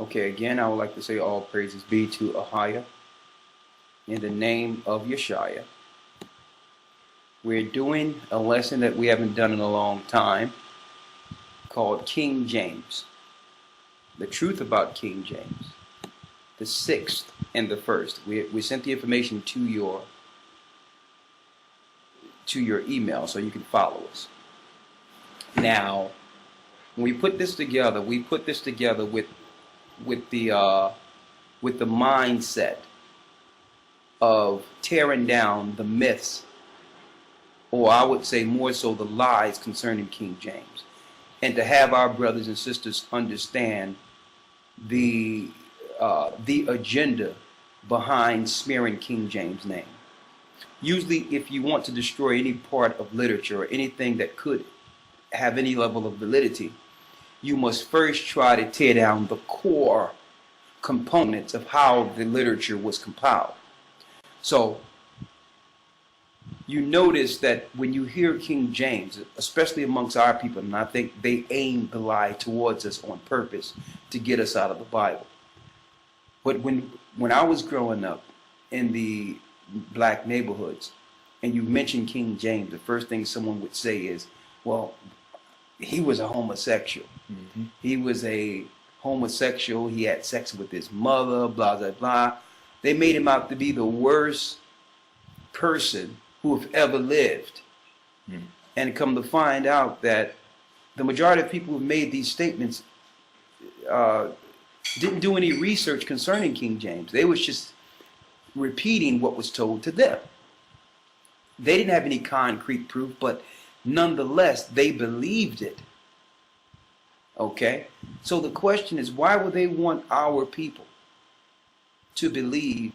Okay, again, I would like to say all praises be to Ahaya in the name of Yeshaya. We're doing a lesson that we haven't done in a long time called King James. The truth about King James. The sixth and the first. We sent the information to your email so you can follow us. Now, when we put this together, with the mindset of tearing down the myths, or I would say more so the lies concerning King James, and to have our brothers and sisters understand the agenda behind smearing King James' name. Usually, if you want to destroy any part of literature or anything that could have any level of validity, you must first try to tear down the core components of how the literature was compiled. So, you notice that when you hear King James, especially amongst our people, and I think they aim the lie towards us on purpose to get us out of the Bible. But when I was growing up in the black neighborhoods, and you mention King James, the first thing someone would say is, well, he was a homosexual. Mm-hmm. He was a homosexual. He had sex with his mother, blah, blah, blah. They made him out to be the worst person who have ever lived. Mm-hmm. And come to find out that the majority of people who made these statements didn't do any research concerning King James. They was just repeating what was told to them. They didn't have any concrete proof, but nonetheless, they believed it. Okay? So the question is, why would they want our people to believe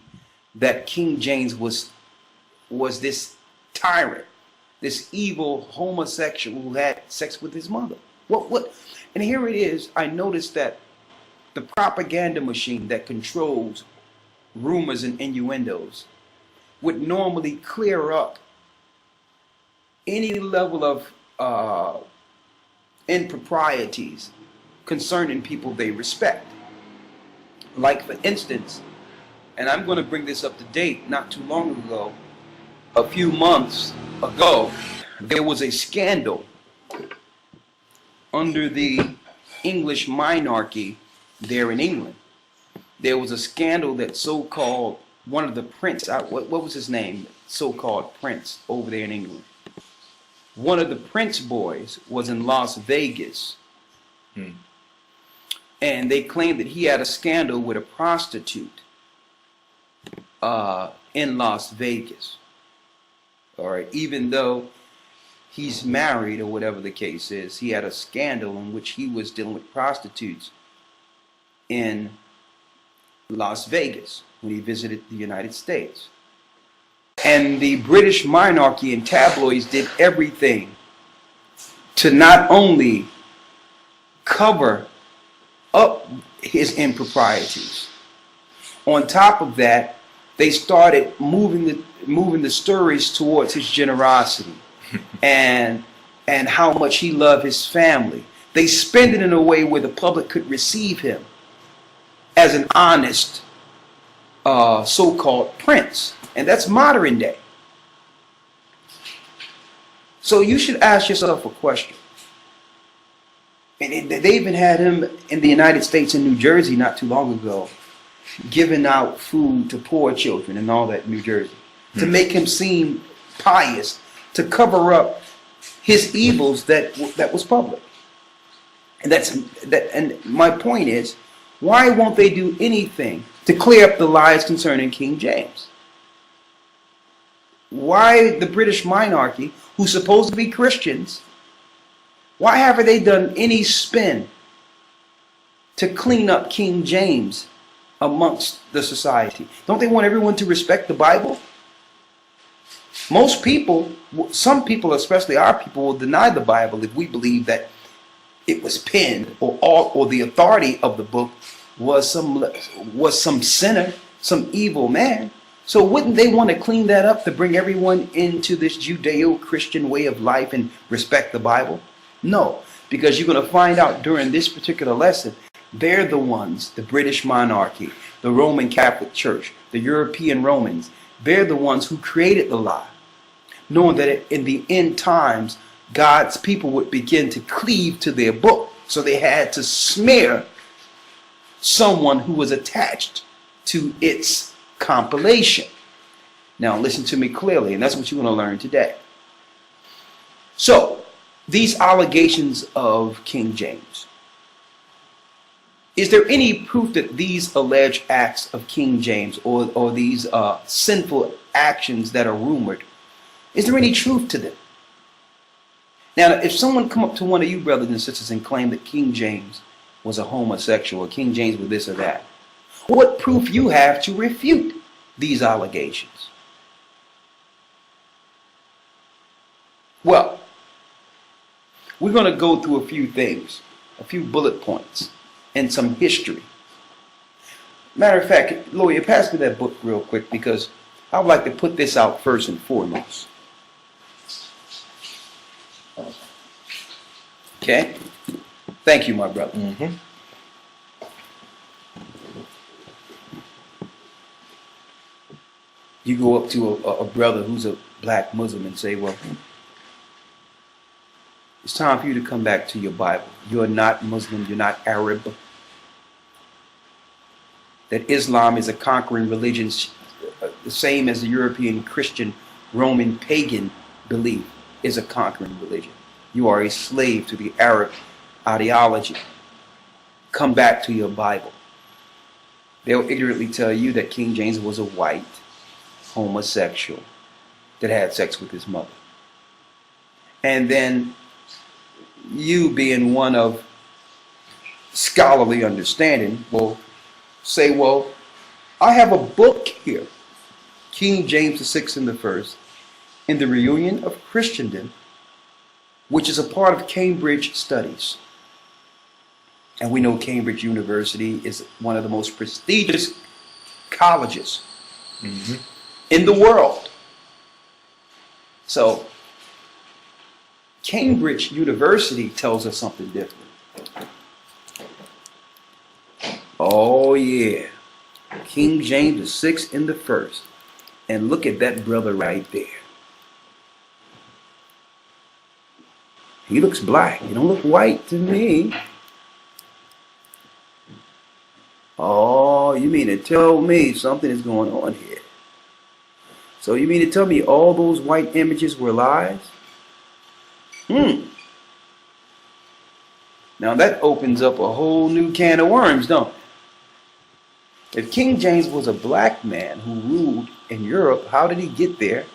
that King James was this tyrant, this evil homosexual who had sex with his mother? What? And here it is. I noticed that the propaganda machine that controls rumors and innuendos would normally clear up any level of improprieties concerning people they respect. Like, for instance, and I'm going to bring this up to date, not too long ago, a few months ago, there was a scandal under the English monarchy there in England. There was a scandal that so-called one of the prince, what was his name? So-called prince over there in England. One of the Prince boys was in Las Vegas. And they claimed that he had a scandal with a prostitute in Las Vegas. All right, even though he's married or whatever the case is, he had a scandal in which he was dealing with prostitutes in Las Vegas when he visited the United States. And the British monarchy and tabloids did everything to not only cover up his improprieties. On top of that, they started moving the stories towards his generosity and how much he loved his family. They spend it in a way where the public could receive him as an honest so-called prince. And that's modern day. So you should ask yourself a question. And they even had him in the United States in New Jersey not too long ago, giving out food to poor children and all that in New Jersey, to make him seem pious, to cover up his evils that was public. And and my point is, why won't they do anything to clear up the lies concerning King James? Why the British monarchy, who's supposed to be Christians, why haven't they done any spin to clean up King James amongst the society? Don't they want everyone to respect the Bible? Most people, some people, especially our people, will deny the Bible if we believe that it was penned or the authority of the book was some sinner, some evil man. So wouldn't they want to clean that up to bring everyone into this Judeo-Christian way of life and respect the Bible? No, because you're going to find out during this particular lesson They're the ones, the British monarchy, the Roman Catholic Church, the European Romans, they're the ones who created the lie, knowing that in the end times, God's people would begin to cleave to their book. So they had to smear someone who was attached to its compilation. Now listen to me clearly, and that's what you're going to learn today. So, these allegations of King James. Is there any proof that these alleged acts of King James or these sinful actions that are rumored, is there any truth to them? Now, if someone come up to one of you brothers and sisters and claim that King James was a homosexual, or King James was this or that, what proof you have to refute these allegations? Well, we're going to go through a few things, a few bullet points, and some history. Matter of fact, lawyer, pass me that book real quick because I would like to put this out first and foremost. Okay? Thank you, my brother. Mm-hmm. You go up to a brother who's a black Muslim and say, well, it's time for you to come back to your Bible. You're not Muslim, you're not Arab. That Islam is a conquering religion, the same as the European Christian, Roman, pagan belief is a conquering religion. You are a slave to the Arab ideology. Come back to your Bible. They'll ignorantly tell you that King James was a white homosexual that had sex with his mother. And then you, being one of scholarly understanding, will say, well, I have a book here, King James VI and the First, in the Reunion of Christendom, which is a part of Cambridge Studies. And we know Cambridge University is one of the most prestigious colleges in the world. So, Cambridge University tells us something different. Oh yeah, King James VI and the First. And look at that brother right there. He looks black. He don't look white to me. Oh, you mean to tell me something is going on here? So you mean to tell me all those white images were lies? Now that opens up a whole new can of worms, don't it? If King James was a black man who ruled in Europe, how did he get there?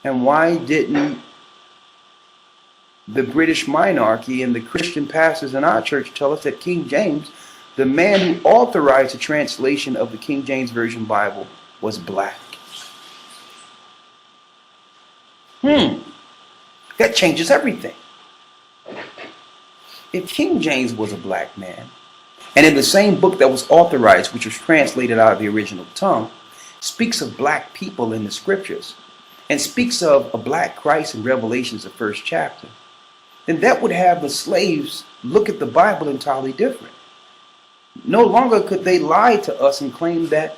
And why didn't the British monarchy and the Christian pastors in our church tell us that King James, the man who authorized the translation of the King James Version Bible, was black? That changes everything. If King James was a black man, and in the same book that was authorized, which was translated out of the original tongue, speaks of black people in the scriptures, and speaks of a black Christ in Revelations, the first chapter, then that would have the slaves look at the Bible entirely different. No longer could they lie to us and claim that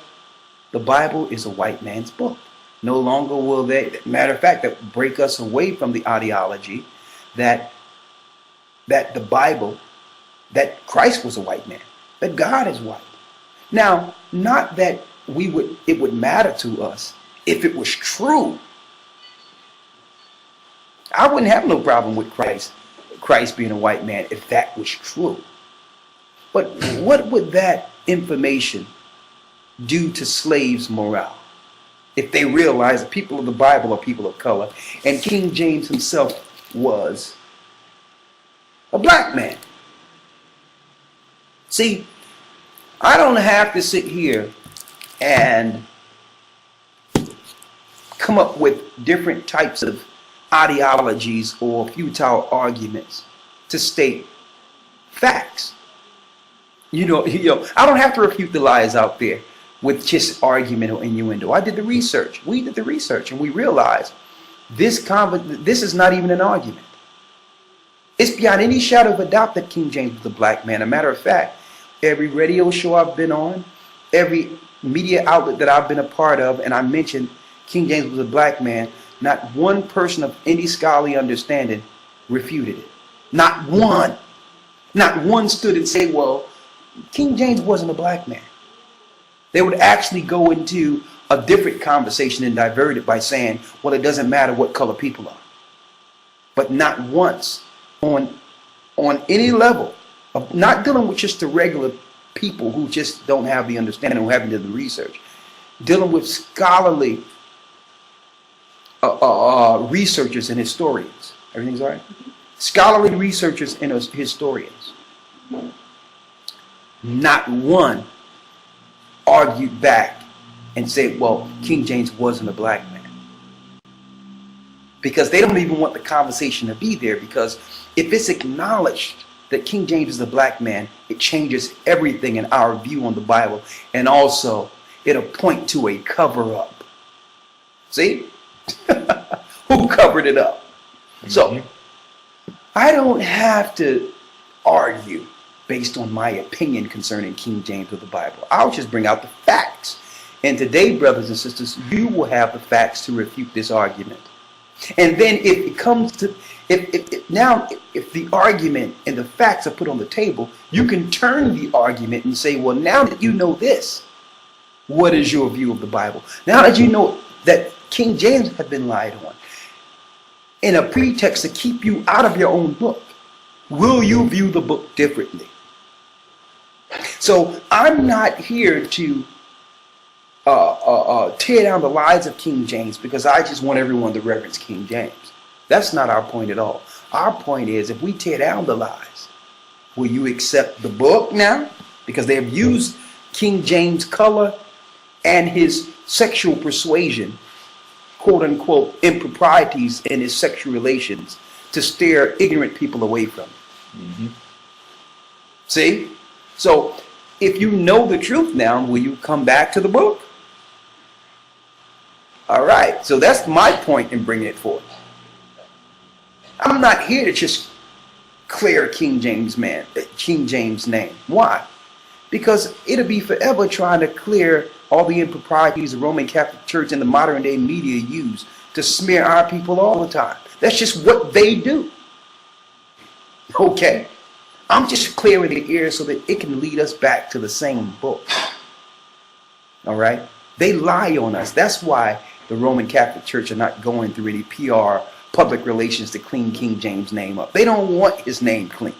the Bible is a white man's book. No longer will they, matter of fact, that break us away from the ideology that the Bible, that Christ was a white man, that God is white. Now, not that it would matter to us if it was true. I wouldn't have no problem with Christ being a white man if that was true. But what would that information do to slaves' morale if they realized the people of the Bible are people of color and King James himself was a black man? See, I don't have to sit here and come up with different types of ideologies or futile arguments to state facts. I don't have to refute the lies out there with just argument or innuendo. I did the research. We did the research, and we realized this is not even an argument. It's beyond any shadow of a doubt that King James was a black man. A matter of fact, every radio show I've been on, every media outlet that I've been a part of, and I mentioned King James was a black man, not one person of any scholarly understanding refuted it. Not one. Not one stood and said, well, King James wasn't a black man. They would actually go into a different conversation and divert it by saying, well, it doesn't matter what color people are. But not once on any level of not dealing with just the regular people who just don't have the understanding, who haven't done the research, dealing with scholarly researchers and historians. Everything's all right? Scholarly researchers and historians. Not one argued back and said, well, King James wasn't a black man. Because they don't even want the conversation to be there, because if it's acknowledged that King James is a black man, it changes everything in our view on the Bible, and also it'll point to a cover-up. See? Who covered it up? So, I don't have to argue based on my opinion concerning King James of the Bible. I'll just bring out the facts. And today, brothers and sisters, you will have the facts to refute this argument. And then if it comes to, if the argument and the facts are put on the table, you can turn the argument and say, well, now that you know this, what is your view of the Bible? Now that you know that King James had been lied on, in a pretext to keep you out of your own book, will you view the book differently? So I'm not here to tear down the lies of King James because I just want everyone to reverence King James. That's not our point at all. Our point is, if we tear down the lies, will you accept the book now? Because they have used King James' color and his sexual persuasion, quote unquote, improprieties in his sexual relations to steer ignorant people away from it. Mm-hmm. See? So if you know the truth now, will you come back to the book? All right. So that's my point in bringing it forth. I'm not here to just clear King James name. Why? Because it'll be forever trying to clear all the improprieties the Roman Catholic Church and the modern day media use to smear our people all the time. That's just what they do. Okay? I'm just clearing the air so that it can lead us back to the same book. All right? They lie on us. That's why the Roman Catholic Church are not going through any PR, public relations to clean King James' name up. They don't want his name clean.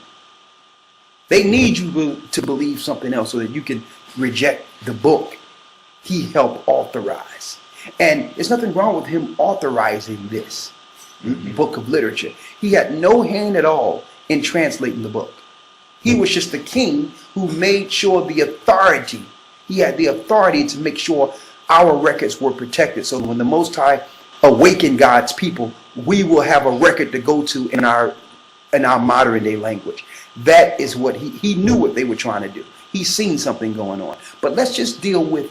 They need you to believe something else so that you can reject the book he helped authorize. And there's nothing wrong with him authorizing this book of literature. He had no hand at all in translating the book. He was just the king who made sure the authority, he had the authority to make sure our records were protected. So when the Most High awaken God's people, we will have a record to go to in our modern day language. That is what he knew what they were trying to do. He's seen something going on. But let's just deal with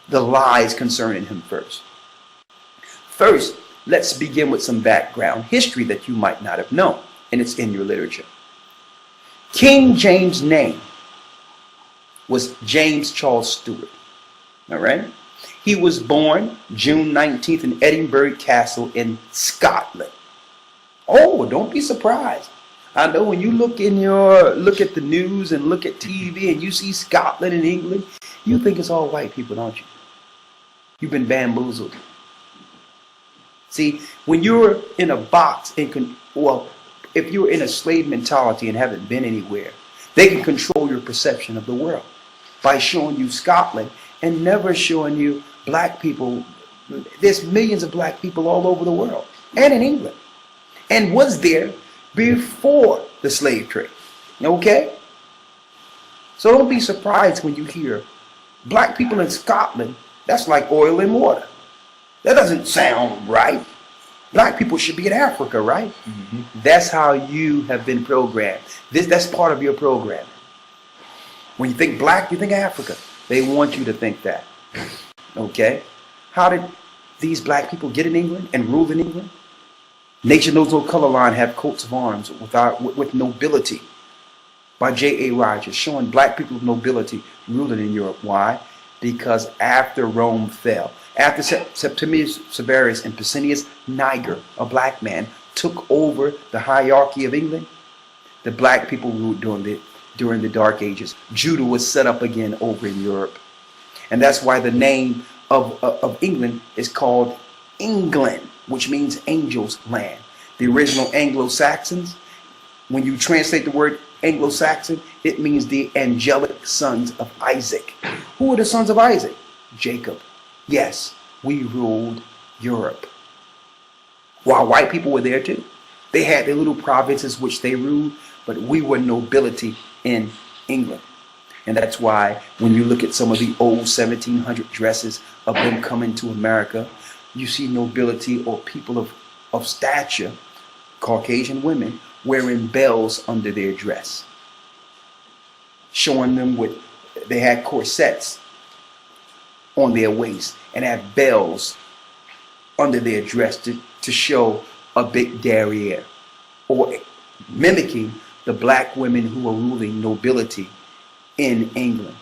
the lies concerning him first. First, let's begin with some background history that you might not have known, and it's in your literature. King James' name was James Charles Stewart. All right? He was born June 19th in Edinburgh Castle in Scotland. Oh, don't be surprised. I know when you look at the news and look at TV and you see Scotland and England, you think it's all white people, don't you? You've been bamboozled. See, when you're in a box if you're in a slave mentality and haven't been anywhere, they can control your perception of the world by showing you Scotland and never showing you black people. There's millions of black people all over the world and in England, and was there before the slave trade. Okay? So don't be surprised when you hear black people in Scotland. That's like oil and water. That doesn't sound right. Black people should be in Africa, right? Mm-hmm. That's how you have been programmed. That's part of your program. When you think black, you think Africa. They want you to think that. Okay? How did these black people get in England and rule in England? Nature knows no color line, have coats of arms with nobility. by J.A. Rogers, showing black people of nobility ruling in Europe. Why? Because after Rome fell, after Septimius Severus and Pescennius Niger, a black man, took over the hierarchy of England, the black people ruled during the Dark Ages. Judah was set up again over in Europe. And that's why the name of England is called England, which means angel's land. The original Anglo-Saxons, when you translate the word Anglo-Saxon, it means the angelic sons of Isaac. Who were the sons of Isaac? Jacob. Yes, we ruled Europe. While white people were there too. They had their little provinces which they ruled, but we were nobility in England. And that's why when you look at some of the old 1700 dresses of them coming to America, you see nobility or people of stature, Caucasian women, wearing bells under their dress. Showing them they had corsets on their waist and had bells under their dress to show a big derriere, or mimicking the black women who were ruling nobility in England.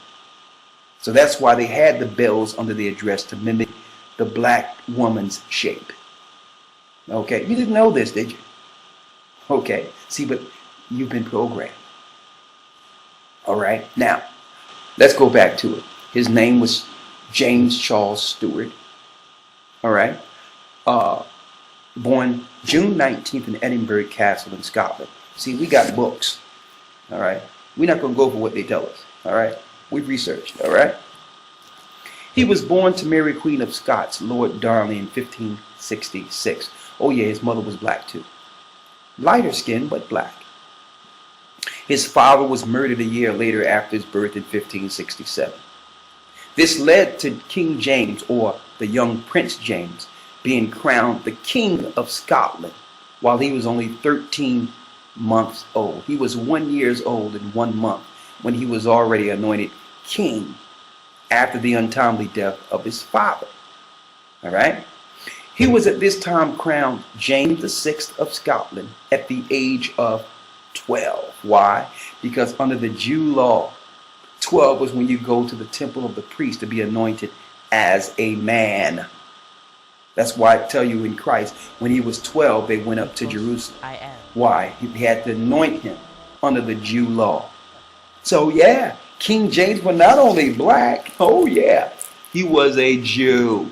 So that's why they had the bells under their dress, to mimic the black woman's shape. Okay, you didn't know this, did you? Okay, see, but you've been programmed. All right, now let's go back to it. His name was James Charles Stewart. All right, born June 19th in Edinburgh Castle in Scotland. See, we got books. All right, we're not going to go for what they tell us. All right, we've researched. All right, he was born to Mary Queen of Scots, Lord Darnley, in 1566. Oh yeah, his mother was black too. Lighter skin, but black. His father was murdered a year later after his birth in 1567. This led to King James, or the young Prince James, being crowned the King of Scotland while he was only 13 months old. He was 1 year old and 1 month when he was already anointed king after the untimely death of his father. All right? He was at this time crowned James VI of Scotland at the age of 12. Why? Because under the Jew law, 12 was when you go to the temple of the priest to be anointed as a man. That's why I tell you, in Christ, when he was 12, they went up to Jerusalem. Why? He had to anoint him under the Jew law. So yeah, King James was not only black, oh yeah, he was a Jew.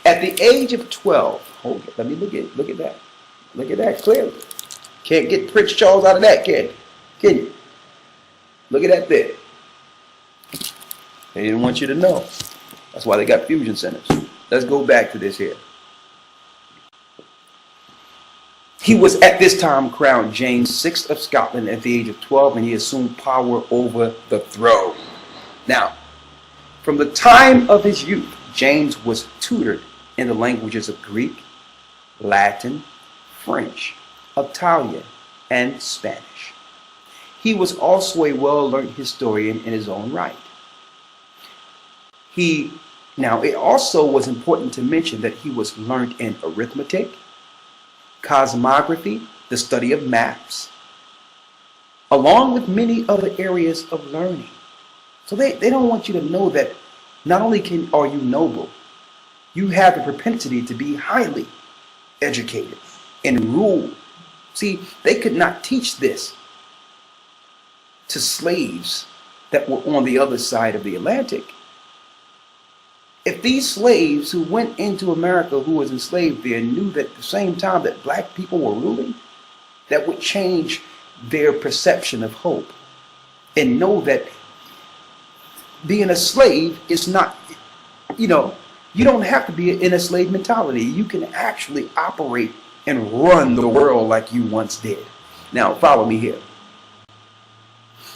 At the age of 12, hold it, let me look at that. Look at that clearly. Can't get Prince Charles out of that, can you? Can you? Look at that there. They didn't want you to know. That's why they got fusion centers. Let's go back to this here. He was at this time crowned James VI of Scotland at the age of 12, and he assumed power over the throne. Now, from the time of his youth, James was tutored in the languages of Greek, Latin, French, Italian, and Spanish. He was also a well-learned historian in his own right. Now, it also was important to mention that he was learned in arithmetic, cosmography, the study of maps, along with many other areas of learning. So they don't want you to know that not only are you noble, you have the propensity to be highly educated and rule. See, they could not teach this to slaves that were on the other side of the Atlantic. If these slaves who went into America, who was enslaved there, knew that at the same time that black people were ruling, that would change their perception of hope. And know that being a slave is not, you don't have to be in a slave mentality. You can actually operate and run the world like you once did. Now, follow me here.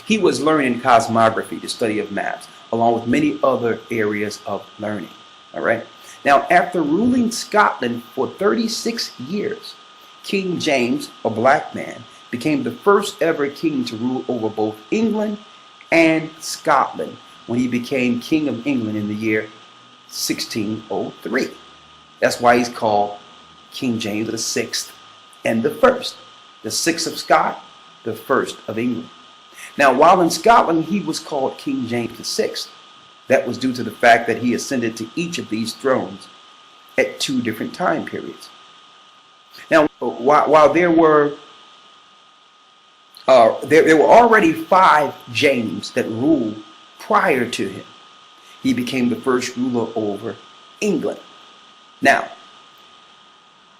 He was learning cosmography, the study of maps, along with many other areas of learning. All right. Now, after ruling Scotland for 36 years, King James, a black man, became the first ever king to rule over both England and Scotland when he became King of England in the year 1603. That's why he's called King James the Sixth and the First. The Sixth of Scott, the first of England. Now, while in Scotland, he was called King James VI. That was due to the fact that he ascended to each of these thrones at two different time periods. Now, while there were already 5 James that ruled prior to him, he became the first ruler over England. Now,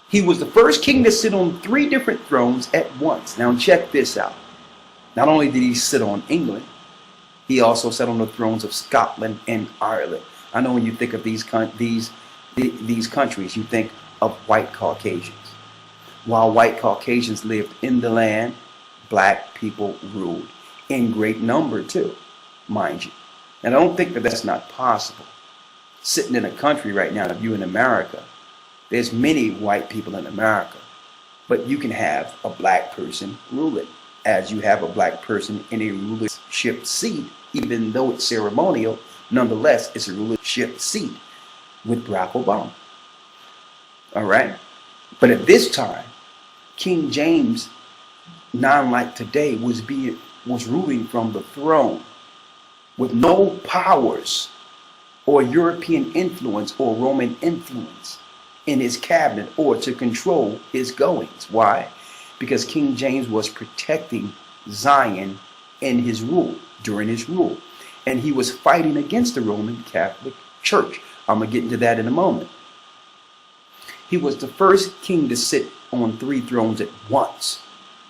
he was the first king to sit on 3 different thrones at once. Now, check this out. Not only did he sit on England, he also sat on the thrones of Scotland and Ireland. I know when you think of these countries, you think of white Caucasians. While white Caucasians lived in the land, black people ruled in great number too, mind you. And I don't think that that's not possible. Sitting in a country right now, if you're in America, there's many white people in America, but you can have a black person ruling, as you have a black person in a rulership seat, even though it's ceremonial. Nonetheless, it's a rulership seat with Barack Obama. All right? But at this time, King James, not unlike today, was ruling from the throne with no powers or European influence or Roman influence in his cabinet or to control his goings. Why? Because King James was protecting Zion in his rule, during his rule. And he was fighting against the Roman Catholic Church. I'm going to get into that in a moment. He was the first king to sit on 3 thrones at once.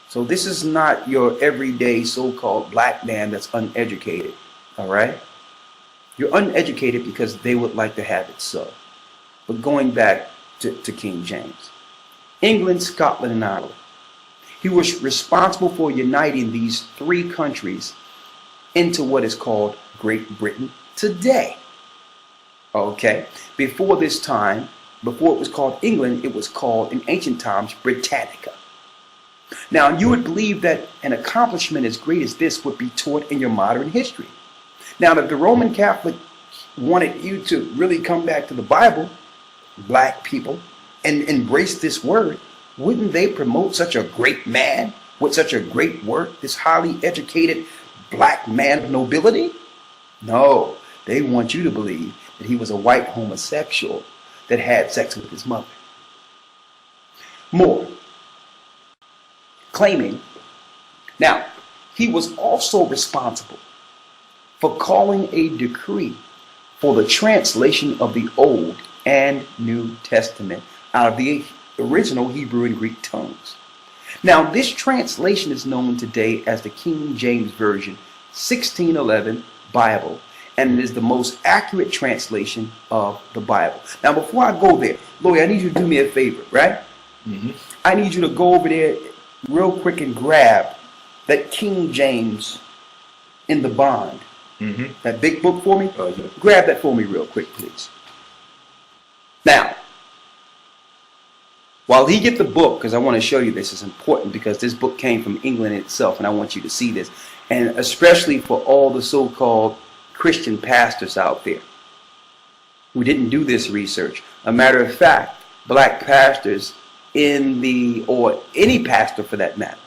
So this is not your everyday so-called black man that's uneducated. All right? You're uneducated because they would like to have it so. But going back to King James. England, Scotland, and Ireland. He was responsible for uniting these 3 countries into what is called Great Britain today. Okay? Before this time, before it was called England, it was called, in ancient times, Britannica. Now, you would believe that an accomplishment as great as this would be taught in your modern history. Now, if the Roman Catholic wanted you to really come back to the Bible, black people, and embrace this word, wouldn't they promote such a great man with such a great work, this highly educated black man of nobility? No, they want you to believe that he was a white homosexual that had sex with his mother. More, claiming, now, he was also responsible for calling a decree for the translation of the Old and New Testament out of the original Hebrew and Greek tongues. Now, this translation is known today as the King James Version 1611 Bible, and it is the most accurate translation of the Bible. Now, before I go there, Lloyd, I need you to do me a favor, right? Mm-hmm. I need you to go over there real quick and grab that King James in the bond. Mm-hmm. That big book for me? Yeah. Grab that for me real quick, please. Now, while he get the book, because I want to show you this is important, because this book came from England itself, and I want you to see this, and especially for all the so-called Christian pastors out there who didn't do this research. A matter of fact, black pastors or any pastor for that matter,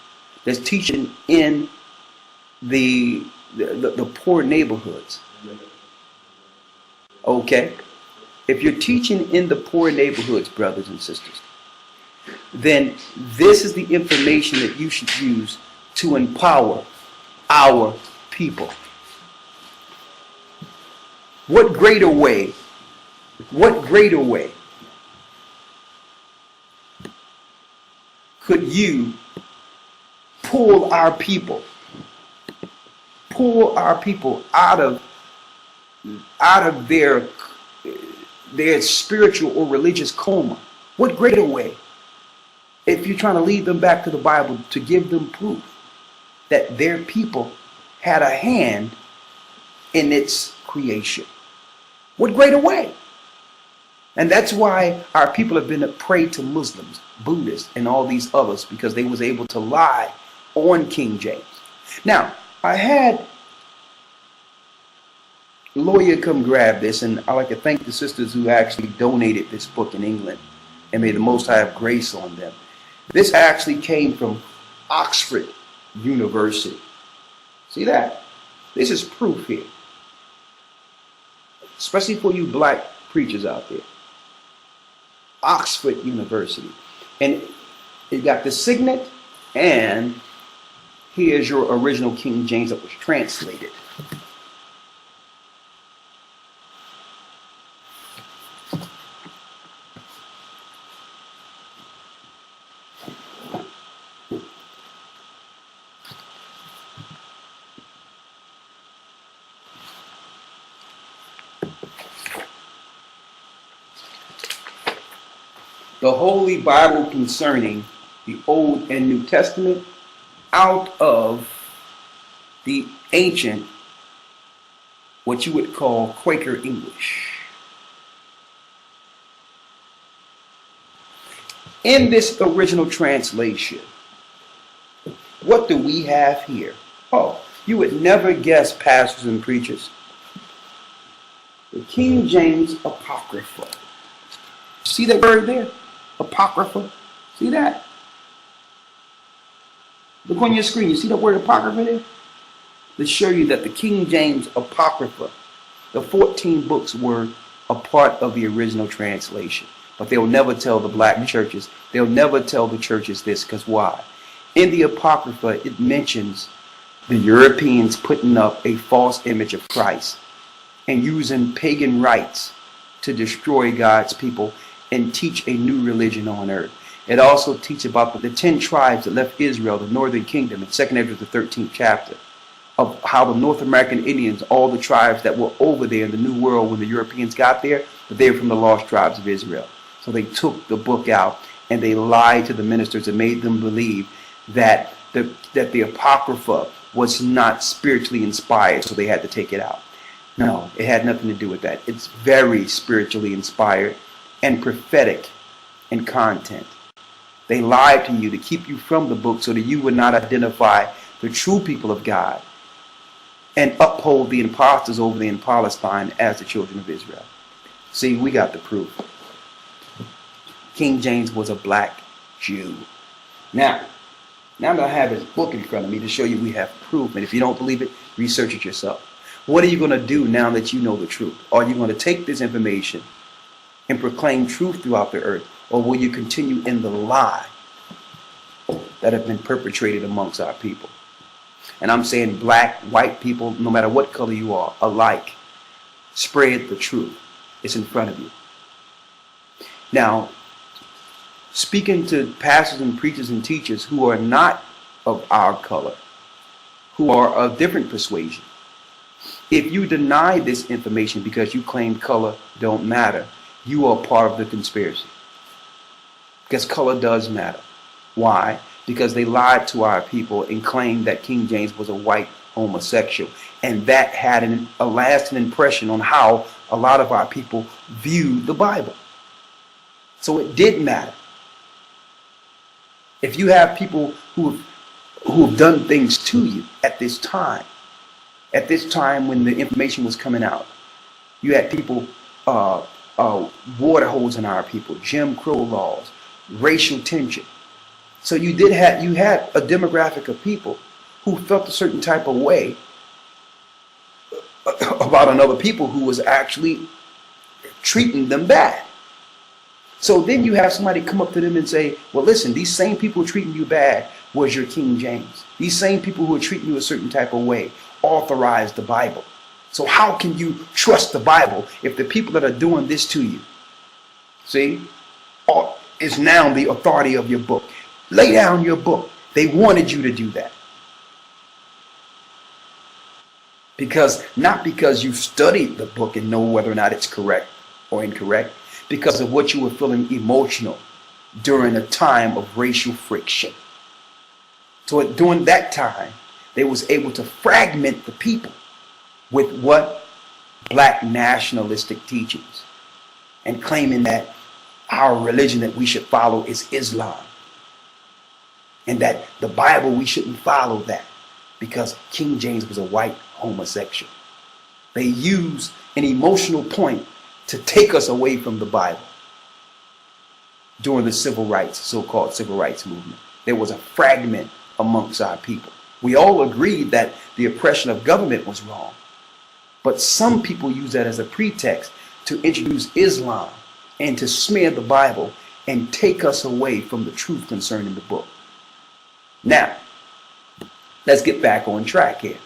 that's teaching in the poor neighborhoods. Okay? If you're teaching in the poor neighborhoods, brothers and sisters, then this is the information that you should use to empower our people. What greater way could you pull our people out of their spiritual or religious coma? What greater way, if you're trying to lead them back to the Bible, to give them proof that their people had a hand in its creation? What greater way? And that's why our people have been a prey to Muslims, Buddhists, and all these others, because they was able to lie on King James. Now, I had a lawyer come grab this, and I'd like to thank the sisters who actually donated this book in England, and may the Most High have grace on them. This actually came from Oxford University. See that? This is proof here. Especially for you black preachers out there. Oxford University. And it got the signet, and here's your original King James that was translated. The Holy Bible concerning the Old and New Testament out of the ancient, what you would call Quaker English. In this original translation, what do we have here? Oh, you would never guess, pastors and preachers. The King James Apocrypha. See that word there? Apocrypha. See that? Look on your screen. You see that word Apocrypha there? To show you that the King James Apocrypha, the 14 books were a part of the original translation. But they'll never tell the black churches. They'll never tell the churches this, because why? In the Apocrypha, it mentions the Europeans putting up a false image of Christ and using pagan rites to destroy God's people and teach a new religion on earth. It also teaches about the 10 tribes that left Israel, the northern kingdom, in 2nd Ezra, the 13th chapter, of how the North American Indians, all the tribes that were over there in the New World when the Europeans got there, but they were from the lost tribes of Israel. So they took the book out and they lied to the ministers and made them believe that the Apocrypha was not spiritually inspired, so they had to take it out. No, it had nothing to do with that. It's very spiritually inspired and prophetic in content. They lied to you to keep you from the book so that you would not identify the true people of God and uphold the impostors over there in Palestine as the children of Israel. See, we got the proof. King James was a black Jew. Now that I have his book in front of me to show you we have proof, and if you don't believe it, research it yourself. What are you going to do now that you know the truth? Are you going to take this information and proclaim truth throughout the earth, or will you continue in the lie that have been perpetrated amongst our people? And I'm saying black, white people, no matter what color you are, alike, spread the truth. It's in front of you. Now, speaking to pastors and preachers and teachers who are not of our color, who are of different persuasion, if you deny this information because you claim color don't matter, you are part of the conspiracy. Because color does matter. Why? Because they lied to our people and claimed that King James was a white homosexual. And that had a lasting impression on how a lot of our people viewed the Bible. So it did matter. If you have people who have done things to you at this time when the information was coming out, you had people water hosing our people, Jim Crow laws, racial tension. So you had a demographic of people who felt a certain type of way about another people who was actually treating them bad. So then you have somebody come up to them and say, well, listen, these same people treating you bad was your King James. These same people who are treating you a certain type of way authorized the Bible. So how can you trust the Bible if the people that are doing this to you, see, is now the authority of your book? Lay down your book. They wanted you to do that. Not because you studied the book and know whether or not it's correct or incorrect, because of what you were feeling emotional during a time of racial friction. So during that time, they was able to fragment the people with what? Black nationalistic teachings, and claiming that our religion that we should follow is Islam, and that the Bible, we shouldn't follow that because King James was a white homosexual. They use an emotional point to take us away from the Bible. During the so-called civil rights movement, there was a fragment amongst our people. We all agreed that the oppression of government was wrong. But some people use that as a pretext to introduce Islam and to smear the Bible and take us away from the truth concerning the book. Now, let's get back on track here.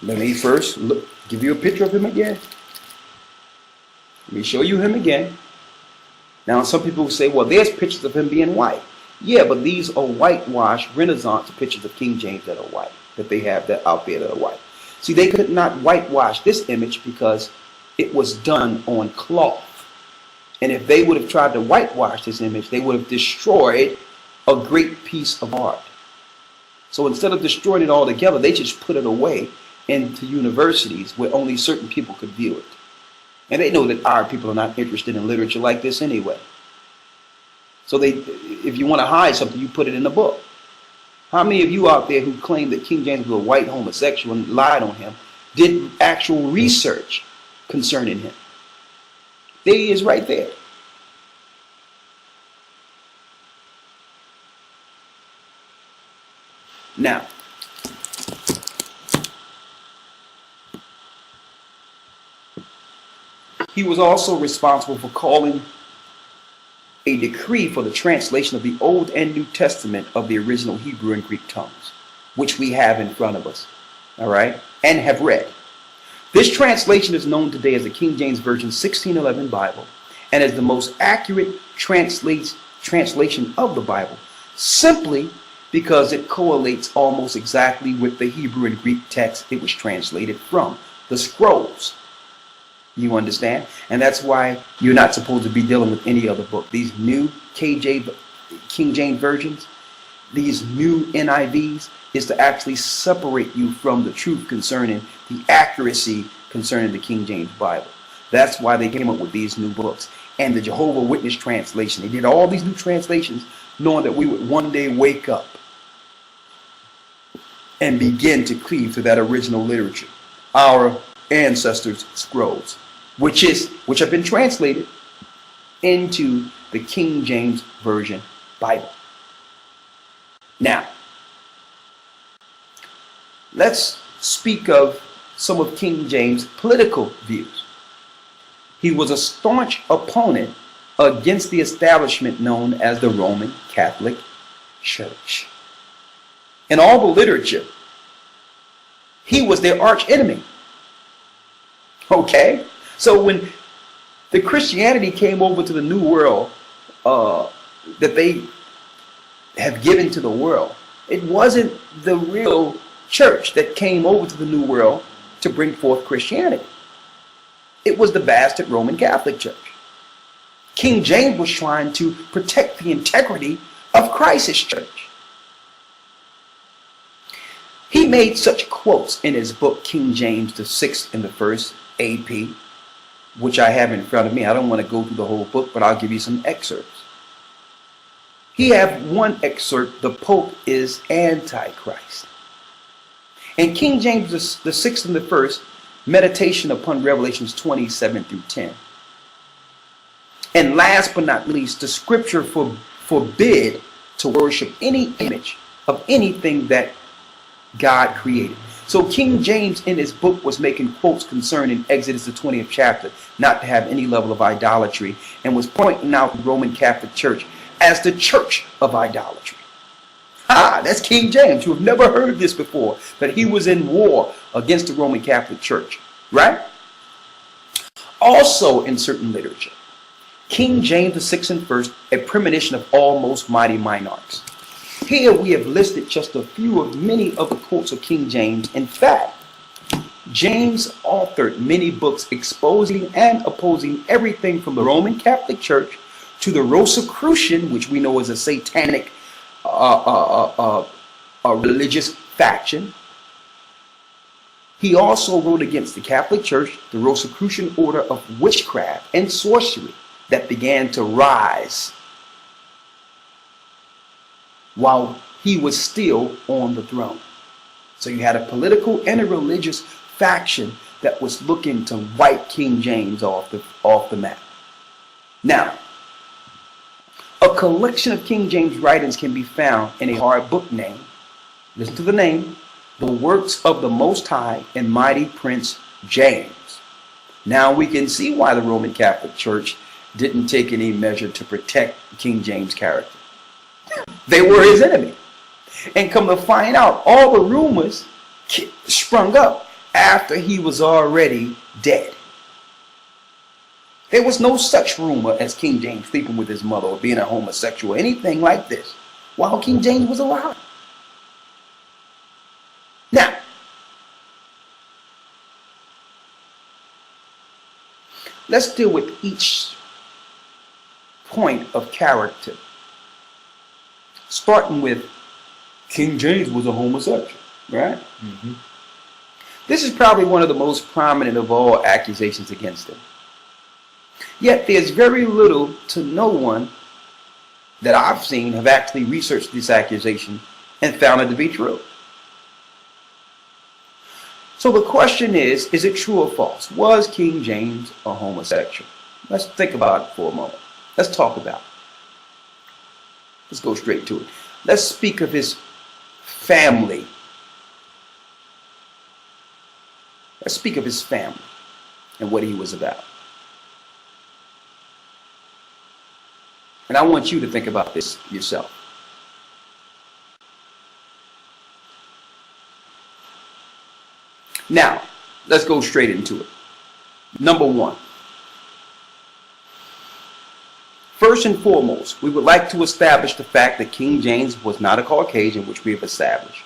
Let me first give you a picture of him again. Let me show you him again. Now, some people will say, well, there's pictures of him being white. Yeah, but these are whitewashed Renaissance pictures of King James that are white, that they have that out there that are white. See, they could not whitewash this image because it was done on cloth. And if they would have tried to whitewash this image, they would have destroyed a great piece of art. So instead of destroying it altogether, they just put it away into universities where only certain people could view it. And they know that our people are not interested in literature like this anyway. So if you want to hide something, you put it in the book. How many of you out there who claim that King James was a white homosexual and lied on him did actual research concerning him? There he is right there. Now, he was also responsible for calling a decree for the translation of the Old and New Testament of the original Hebrew and Greek tongues, which we have in front of us, all right, and have read. This translation is known today as the King James Version 1611 Bible and as the most accurate translation of the Bible, simply because it correlates almost exactly with the Hebrew and Greek text it was translated from, the scrolls. You understand? And that's why you're not supposed to be dealing with any other book. These new King James versions, these new NIVs, is to actually separate you from the truth concerning the accuracy concerning the King James Bible. That's why they came up with these new books. And the Jehovah Witness translation. They did all these new translations knowing that we would one day wake up and begin to cleave to that original literature, our ancestors' scrolls, which have been translated into the King James Version Bible. Now, let's speak of some of King James' political views. He was a staunch opponent against the establishment known as the Roman Catholic Church. In all the literature, he was their arch enemy. Okay? So when the Christianity came over to the New World that they have given to the world, it wasn't the real church that came over to the New World to bring forth Christianity. It was the bastard Roman Catholic Church. King James was trying to protect the integrity of Christ's church. He made such quotes in his book, King James, the 6th and the 1st AP, which I have in front of me. I don't want to go through the whole book, but I'll give you some excerpts. He have one excerpt, the Pope is Antichrist. And King James, the 6th and the 1st, meditation upon Revelations 27 through 10. And last but not least, the scripture forbid to worship any image of anything that God created. So King James in his book was making quotes concerning Exodus the 20th chapter, not to have any level of idolatry, and was pointing out the Roman Catholic Church as the church of idolatry. That's King James. You have never heard this before, that he was in war against the Roman Catholic Church, right? Also in certain literature, King James the 6th and 1st, a premonition of all most mighty monarchs. Here we have listed just a few of many of the quotes of King James. In fact, James authored many books exposing and opposing everything from the Roman Catholic Church to the Rosicrucian, which we know is a satanic a religious faction. He also wrote against the Catholic Church, the Rosicrucian order of witchcraft and sorcery that began to rise while he was still on the throne. So you had a political and a religious faction that was looking to wipe King James off the map. Now, A collection of King James writings can be found in a hard book named, listen to the name, The Works of the Most High and Mighty Prince James. Now we can see why the Roman Catholic Church didn't take any measure to protect King James' character. They were his enemy. And come to find out, all the rumors sprung up after he was already dead. There was no such rumor as King James sleeping with his mother or being a homosexual or anything like this while King James was alive. Now, let's deal with each point of character, starting with King James was a homosexual, right? Mm-hmm. This is probably one of the most prominent of all accusations against him. Yet there's very little to no one that I've seen have actually researched this accusation and found it to be true. So the question is it true or false? Was King James a homosexual? Let's think about it for a moment. Let's talk about it. Let's go straight to it. Let's speak of his family. Let's speak of his family and what he was about. And I want you to think about this yourself. Now, let's go straight into it. Number one. First and foremost, we would like to establish the fact that King James was not a Caucasian, which we have established.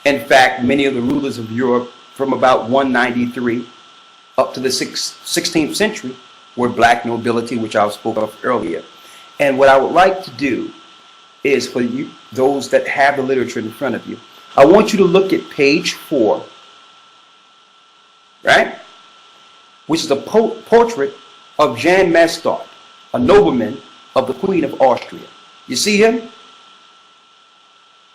In fact, many of the rulers of Europe from about 193 up to the 16th century were black nobility, which I spoke of earlier. And what I would like to do is for you, those that have the literature in front of you, I want you to look at page 4, right? Which is a portrait of Jan Mastard, a nobleman of the Queen of Austria. You see him?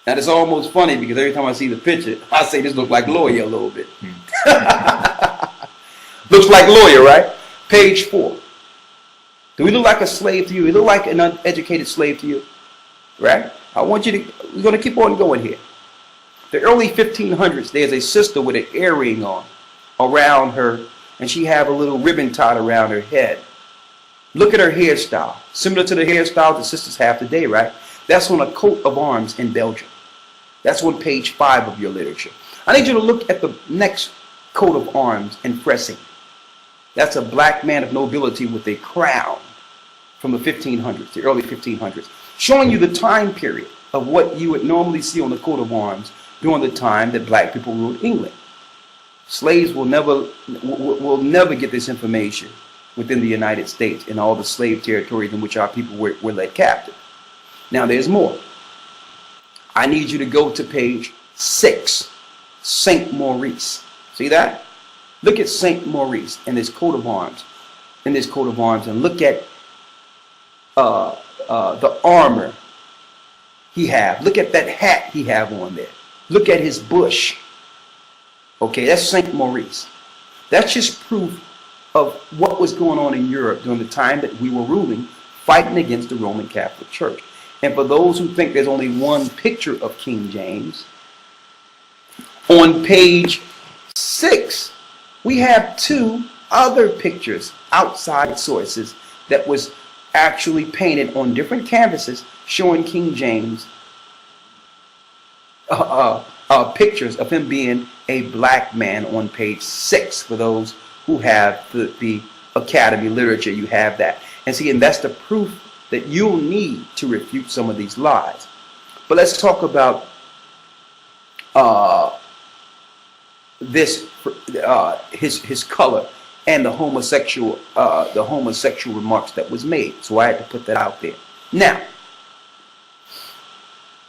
Now it's almost funny because every time I see the picture, I say this looks like lawyer a little bit. Looks like lawyer, right? Page 4. Do we look like a slave to you? We look like an uneducated slave to you, right? I want you to, we're going to keep on going here. The early 1500s, there's a sister with an earring on around her, and she have a little ribbon tied around her head. Look at her hairstyle, similar to the hairstyle the sisters have today, right? That's on a coat of arms in Belgium. That's on page 5 of your literature. I need you to look at the next coat of arms in Fressing. That's a black man of nobility with a crown from the 1500s, the early 1500s, showing you the time period of what you would normally see on the coat of arms during the time that black people ruled England. Slaves will never get this information within the United States and all the slave territories in which our people were led captive. Now there's more. I need you to go to page 6, St. Maurice. See that? Look at St. Maurice in his coat of arms. In this coat of arms, and look at the armor he have. Look at that hat he have on there. Look at his bush. Okay, that's St. Maurice. That's just proof of what was going on in Europe during the time that we were ruling, fighting against the Roman Catholic Church. And for those who think there's only one picture of King James, on page 6, we have 2 other pictures outside sources that was actually painted on different canvases showing King James pictures of him being a black man on page 6. For those who have the Academy literature, you have that. And see, and that's the proof that you'll need to refute some of these lies. But let's talk about his color and the homosexual remarks that was made. So I had to put that out there. Now,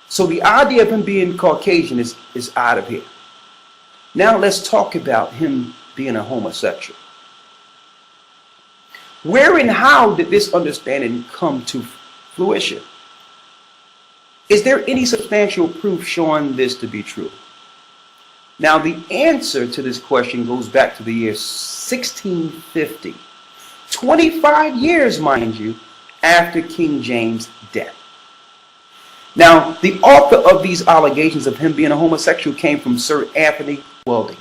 so the idea of him being Caucasian is out of here. Now let's talk about him being a homosexual. Where and how did this understanding come to fruition? Is there any substantial proof showing this to be true? Now, the answer to this question goes back to the year 1650. 25 years, mind you, after King James' death. Now, the author of these allegations of him being a homosexual came from Sir Anthony Welding.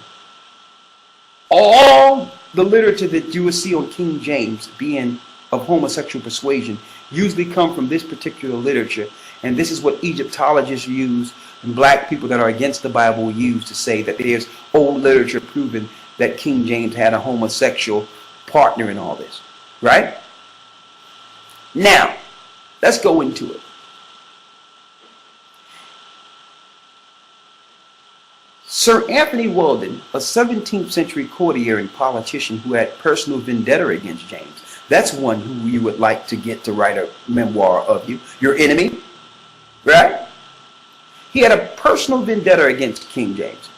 All the literature that you will see on King James being of homosexual persuasion usually come from this particular literature, and this is what Egyptologists use and black people that are against the Bible use to say that there's old literature proving that King James had a homosexual partner in all this, right? Now, let's go into it. Sir Anthony Weldon, a 17th century courtier and politician who had personal vendetta against James. That's one who you would like to get to write a memoir of you. Your enemy, right? He had a personal vendetta against King James.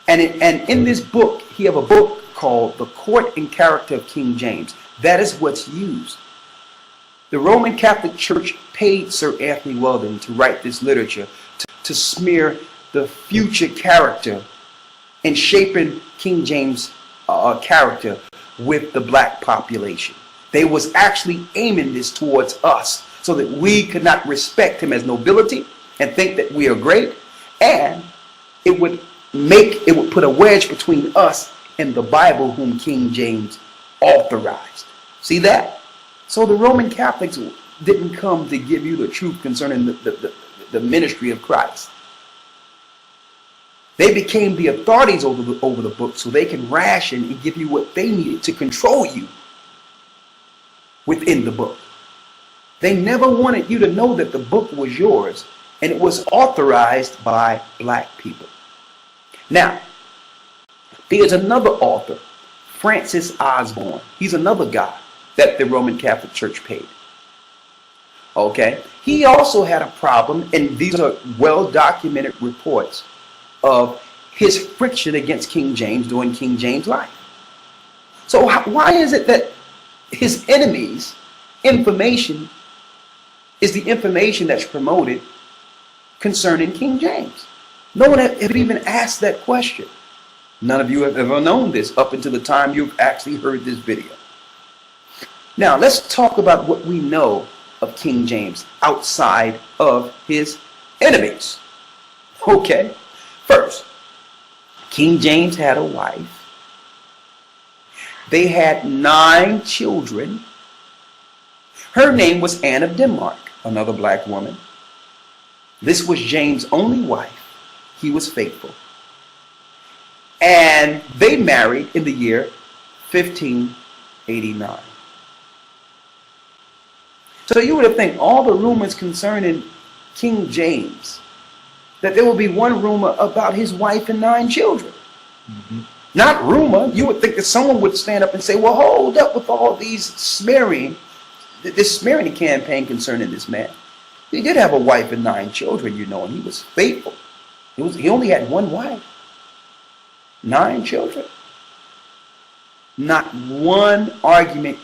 And in this book, he have a book called The Court and Character of King James. That is what's used. The Roman Catholic Church paid Sir Anthony Weldon to write this literature to smear the future character and shaping King James' character with the black population. They was actually aiming this towards us so that we could not respect him as nobility and think that we are great, and it would put a wedge between us and the Bible whom King James authorized. See that? So the Roman Catholics didn't come to give you the truth concerning the ministry of Christ. They became the authorities over the book so they can ration and give you what they needed to control you within the book. They never wanted you to know that the book was yours and it was authorized by black people. Now, there's another author, Francis Osborne. He's another guy that the Roman Catholic Church paid. Okay? He also had a problem, and these are well-documented reports of his friction against King James during King James' life. So why is it that his enemies' information is the information that's promoted concerning King James? No one have even asked that question. None of you have ever known this up until the time you've actually heard this video. Now, let's talk about what we know of King James outside of his enemies. Okay? First, King James had a wife. They had 9 children. Her name was Anne of Denmark, another black woman. This was James' only wife. He was faithful. And they married in the year 1589. So you would have think all the rumors concerning King James, that there will be one rumor about his wife and 9 children. Mm-hmm. Not rumor. You would think that someone would stand up and say, well, hold up with all these smearing, this smearing campaign concerning this man. He did have a wife and 9 children, you know, and he was faithful. He only had one wife. 9 children. Not one argument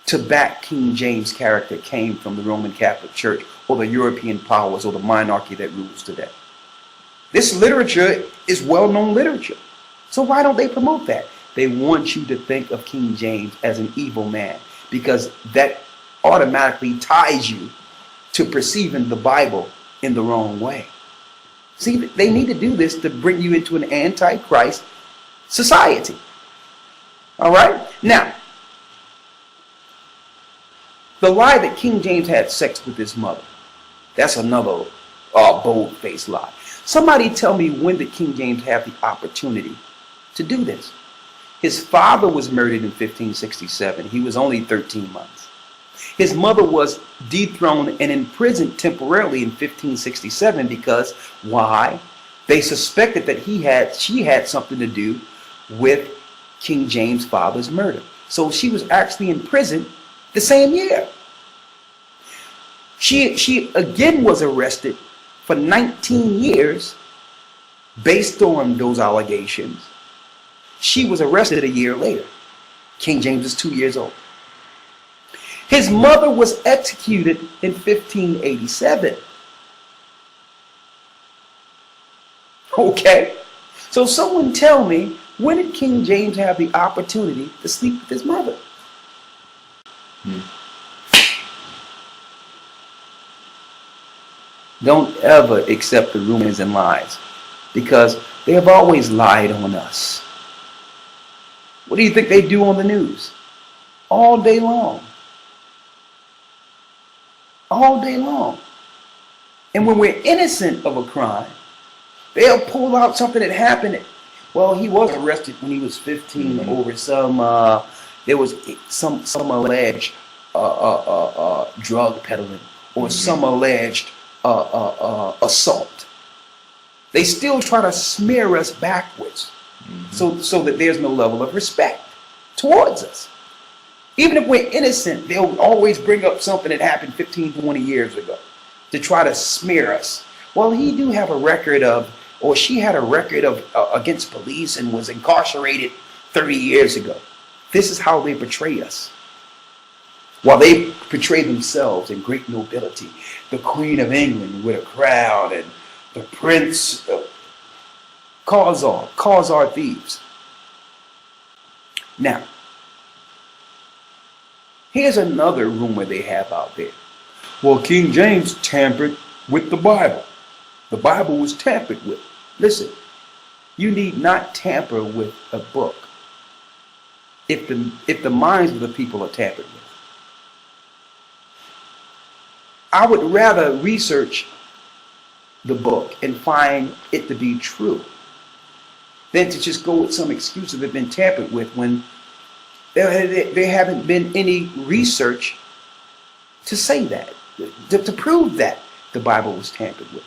to back King James' character came from the Roman Catholic Church or the European powers or the monarchy that rules today. This literature is well-known literature. So why don't they promote that? They want you to think of King James as an evil man, because that automatically ties you to perceiving the Bible in the wrong way. See, they need to do this to bring you into an anti-Christ society. All right? Now, the lie that King James had sex with his mother, that's another bold-faced lie. Somebody tell me, when did King James have the opportunity to do this? His father was murdered in 1567. He was only 13 months. His mother was dethroned and imprisoned temporarily in 1567 because, why? They suspected that she had something to do with King James' father's murder. So she was actually in prison the same year. She again was arrested for 19 years based on those allegations. She was arrested a year later. King James is 2 years old. His mother was executed in 1587. Okay? So someone tell me When did King James have the opportunity to sleep with his mother? Don't ever accept the rumors and lies, because they have always lied on us. What do you think they do on the news? All day long. All day long. And when we're innocent of a crime, they'll pull out something that happened. Well, he was arrested when he was 15 over some, there was some alleged drug peddling or some alleged assault. They still try to smear us backwards so that there's no level of respect towards us. Even if we're innocent, they'll always bring up something that happened 15, 20 years ago to try to smear us. Well, he do have a record of, or she had a record of against police and was incarcerated 30 years ago. This is how they portray us. While they portray themselves in great nobility, the Queen of England with a crown and the Prince, cause are thieves. Now, here's another rumor they have out there. Well, King James tampered with the Bible. The Bible was tampered with. Listen, you need not tamper with a book if the minds of the people are tampered with. I would rather research the book and find it to be true than to just go with some excuse that have been tampered with when there haven't been any research to say that, to prove that the Bible was tampered with.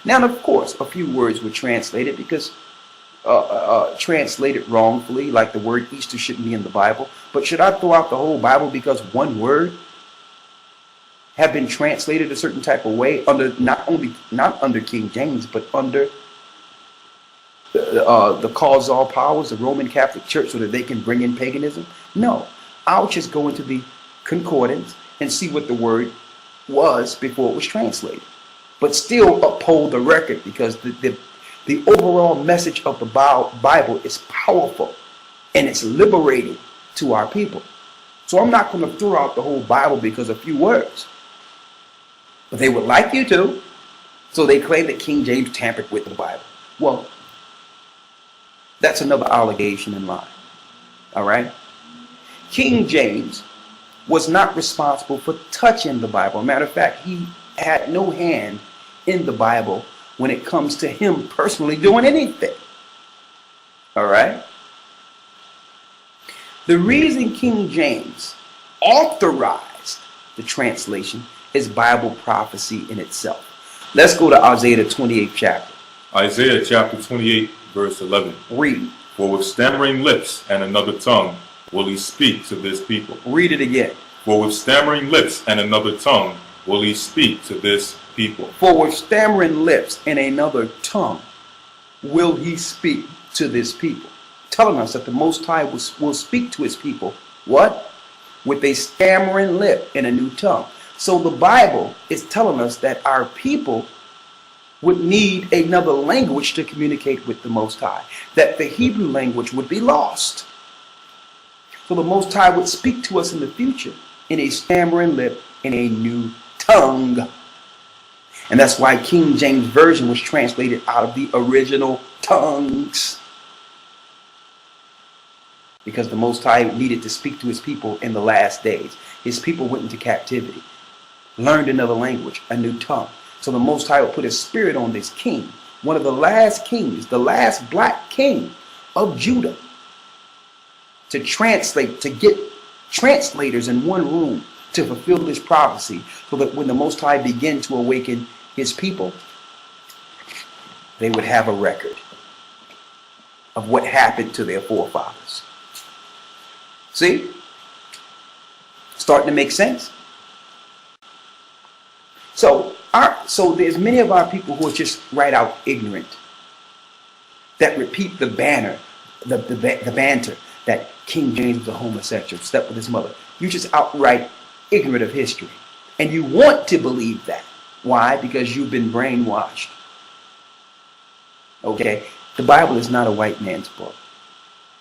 Now, of course, a few words were translated because translated wrongfully, like the word Easter shouldn't be in the Bible. But should I throw out the whole Bible because one word have been translated a certain type of way under not under King James, but under the cause all powers, the Roman Catholic Church, so that they can bring in paganism? No, I'll just go into the concordance and see what the word was before it was translated, but still uphold the record, because the overall message of the Bible is powerful and it's liberating to our people. So I'm not going to throw out the whole Bible because of a few words. But they would like you to, so they claim that King James tampered with the Bible. Well, that's another allegation in line. All right? King James was not responsible for touching the Bible. Matter of fact, he had no hand in the Bible when it comes to him personally doing anything. All right? The reason King James authorized the translation is Bible prophecy in itself. Let's go to Isaiah the 28th chapter. Isaiah chapter 28, verse 11. Read. For with stammering lips and another tongue will he speak to this people. Read it again. For with stammering lips and another tongue will he speak to this people. For with stammering lips and another tongue will he speak to this people. Telling us that the Most High will speak to his people. What? With a stammering lip and a new tongue. So the Bible is telling us that our people would need another language to communicate with the Most High. That the Hebrew language would be lost. So the Most High would speak to us in the future in a stammering lip and a new tongue. And that's why King James Version was translated out of the original tongues. Because the Most High needed to speak to his people in the last days. His people went into captivity, learned another language, a new tongue. So the Most High would put his spirit on this king, one of the last kings, the last black king of Judah, to translate, to get translators in one room to fulfill this prophecy, so that when the Most High began to awaken his people, they would have a record of what happened to their forefathers. See? Starting to make sense? So there's many of our people who are just right out ignorant, that repeat the banner, the banter that King James was a homosexual, slept with his mother. You're just outright ignorant of history. And you want to believe that. Why? Because you've been brainwashed. Okay? The Bible is not a white man's book.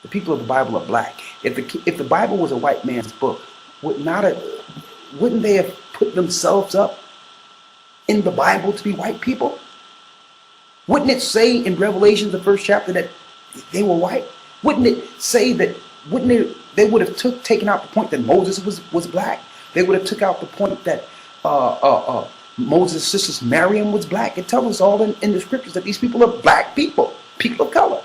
The people of the Bible are black. If the Bible was a white man's book, wouldn't they have put themselves up in the Bible to be white people? Wouldn't it say in Revelation, the first chapter, that they were white? Wouldn't it say that? They would have taken out the point that Moses was black? They would have took out the point that Moses' sister Miriam was black. It tells us all in the scriptures that these people are black people of color.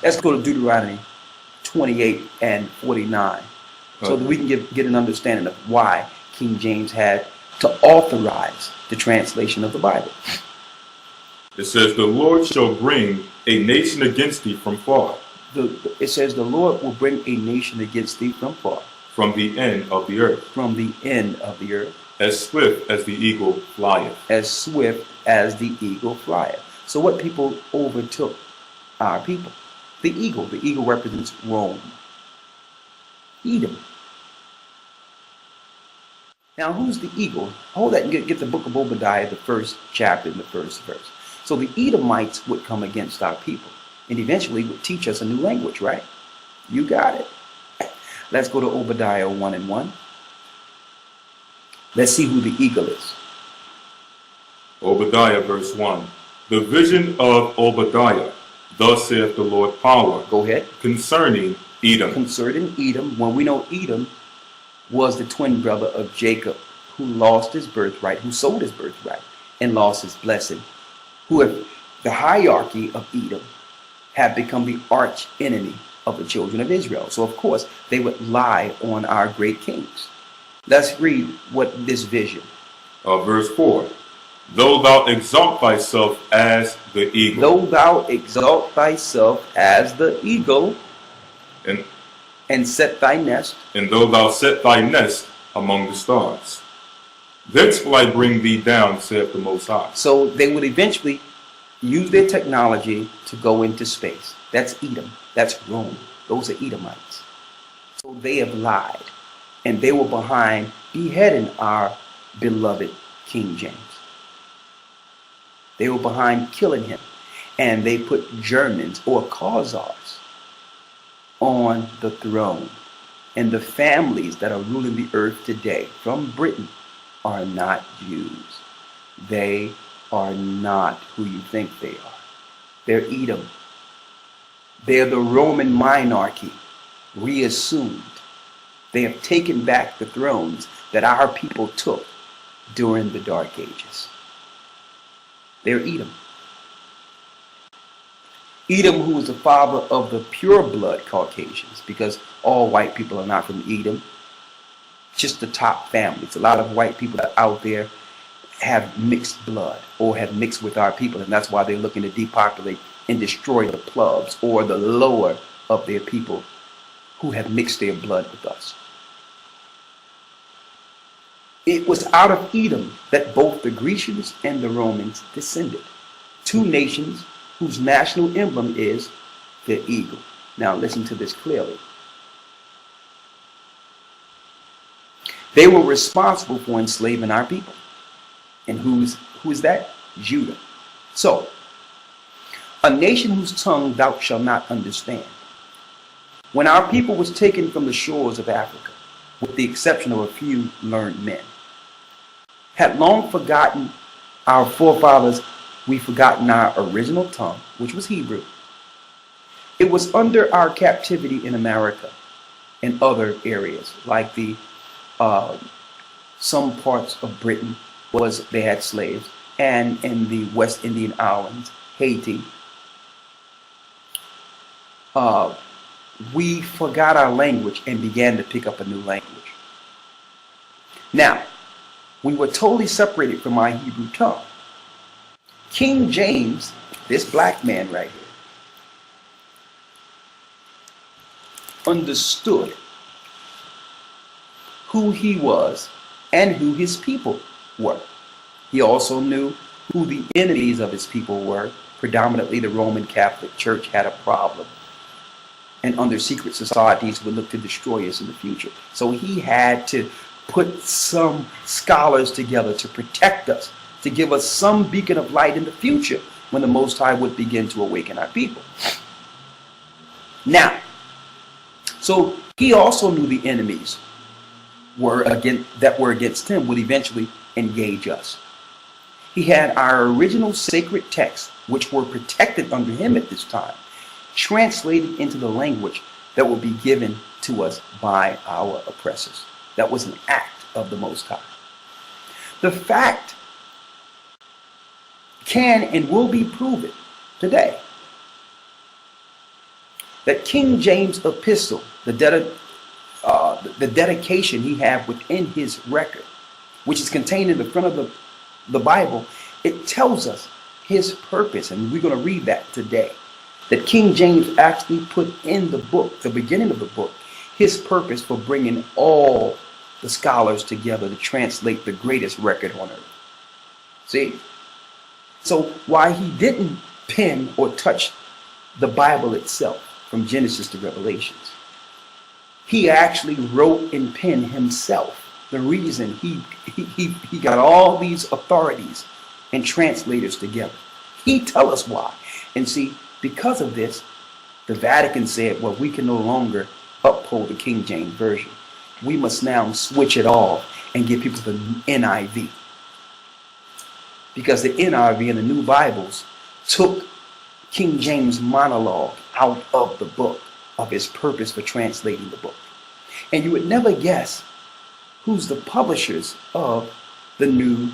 Let's go to Deuteronomy 28 and 49, so that we can get an understanding of why King James had to authorize the translation of the Bible. It says, the Lord shall bring a nation against thee from far. It says the Lord will bring a nation against thee from far. From the end of the earth. From the end of the earth. As swift as the eagle flieth. As swift as the eagle flieth. So what people overtook our people? The eagle. The eagle represents Rome. Edom. Now, who's the eagle? Hold that and get the book of Obadiah, the first chapter and the first verse. So the Edomites would come against our people and eventually would teach us a new language, right? You got it. Let's go to Obadiah 1 and 1. Let's see who the eagle is. Obadiah verse 1. The vision of Obadiah, thus saith the Lord power. Go ahead. Concerning Edom. Concerning Edom, when we know Edom was the twin brother of Jacob, who lost his birthright, who sold his birthright and lost his blessing, who have the hierarchy of Edom have become the arch enemy of the children of Israel. So of course they would lie on our great kings. Let's read what this vision. Verse 4. Though thou exalt thyself as the eagle. Though thou exalt thyself as the eagle. And set thy nest. And though thou set thy nest among the stars. Thence will I bring thee down, saith the Most High. So they would eventually use their technology to go into space. That's Edom. That's Rome. Those are Edomites. So they have lied. And they were behind beheading our beloved King James. They were behind killing him. And they put Germans or Khazars on the throne. And the families that are ruling the earth today from Britain are not Jews. They are not who you think they are. They're Edom. They're the Roman monarchy reassumed. They have taken back the thrones that our people took during the Dark Ages. They're Edom. Edom, who was the father of the pure blood Caucasians, because all white people are not from Edom, just the top families. A lot of white people that are out there have mixed blood or have mixed with our people, and that's why they're looking to depopulate and destroy the plebs or the lower of their people who have mixed their blood with us. It was out of Edom that both the Grecians and the Romans descended. Two nations whose national emblem is the eagle. Now listen to this clearly. They were responsible for enslaving our people. And who is that? Judah. So, a nation whose tongue thou shalt not understand. When our people was taken from the shores of Africa, with the exception of a few learned men, had long forgotten our forefathers, we forgotten our original tongue, which was Hebrew. It was under our captivity in America and other areas, like some parts of Britain they had slaves, and in the West Indian Islands, Haiti. We forgot our language and began to pick up a new language. Now, we were totally separated from our Hebrew tongue. King James, this black man right here, understood who he was and who his people were. He also knew who the enemies of his people were. Predominantly the Roman Catholic Church had a problem, and under secret societies would look to destroy us in the future. So he had to put some scholars together to protect us, to give us some beacon of light in the future, when the Most High would begin to awaken our people. Now, so he also knew the enemies that were against him would eventually engage us. He had our original sacred texts, which were protected under him at this time, translated into the language that will be given to us by our oppressors. That was an act of the Most High. The fact can and will be proven today that King James epistle, the dedication he had within his record, which is contained in the front of the Bible, it tells us his purpose, and we're going to read that today. That King James actually put in the book, the beginning of the book, his purpose for bringing all the scholars together to translate the greatest record on earth. See? So why he didn't pen or touch the Bible itself from Genesis to Revelations, he actually wrote and penned himself. The reason he got all these authorities and translators together. He tell us why. And see, because of this, the Vatican said, well, we can no longer uphold the King James Version. We must now switch it off and give people the NIV. Because the NIV and the New Bibles took King James' monologue out of the book of his purpose for translating the book. And you would never guess who's the publishers of the new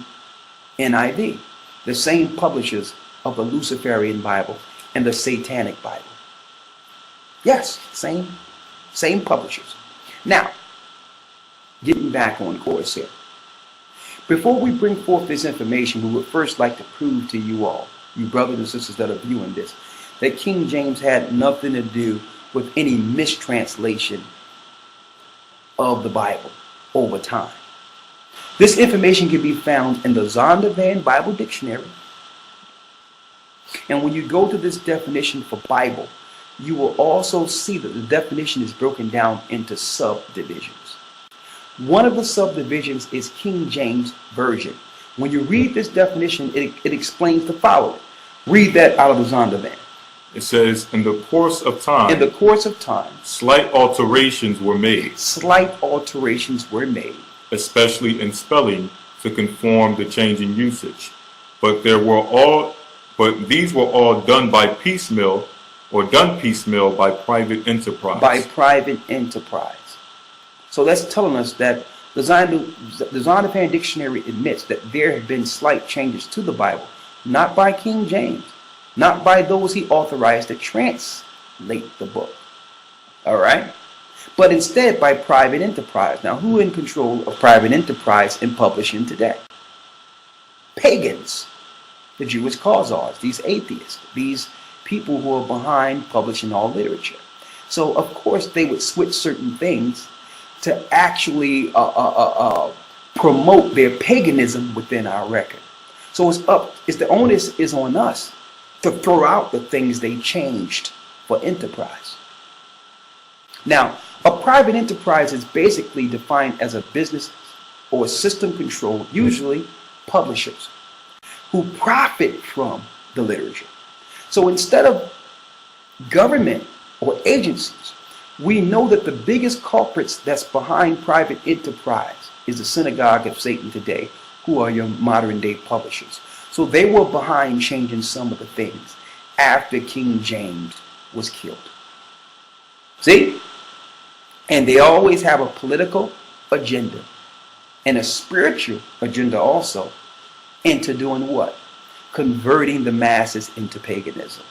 NIV. The same publishers of the Luciferian Bible and the Satanic Bible. Yes, same publishers. Now, getting back on course here. Before we bring forth this information, we would first like to prove to you all, you brothers and sisters that are viewing this, that King James had nothing to do with any mistranslation of the Bible over time. This information can be found in the Zondervan Bible Dictionary. And when you go to this definition for Bible, you will also see that the definition is broken down into subdivisions. One of the subdivisions is King James Version. When you read this definition, it explains the following. Read that out of the Zondervan. It says, in the course of time. In the course of time. Slight alterations were made. Slight alterations were made. Especially in spelling to conform to changing usage. But these were all done by piecemeal or done piecemeal by private enterprise. By private enterprise. So that's telling us that the Zondervan Dictionary admits that there have been slight changes to the Bible, not by King James, not by those he authorized to translate the book. All right? But instead by private enterprise. Now, who in control of private enterprise in publishing today? Pagans, the Jewish Khazars, these atheists, these people who are behind publishing all literature. So, of course, they would switch certain things to actually promote their paganism within our record. So the onus is on us to throw out the things they changed for enterprise. Now, a private enterprise is basically defined as a business or system controlled, usually publishers, who profit from the literature. So instead of government or agencies, we know that the biggest culprits that's behind private enterprise is the synagogue of Satan today, who are your modern day publishers. So they were behind changing some of the things after King James was killed. See? And they always have a political agenda and a spiritual agenda also into doing what? Converting the masses into paganism.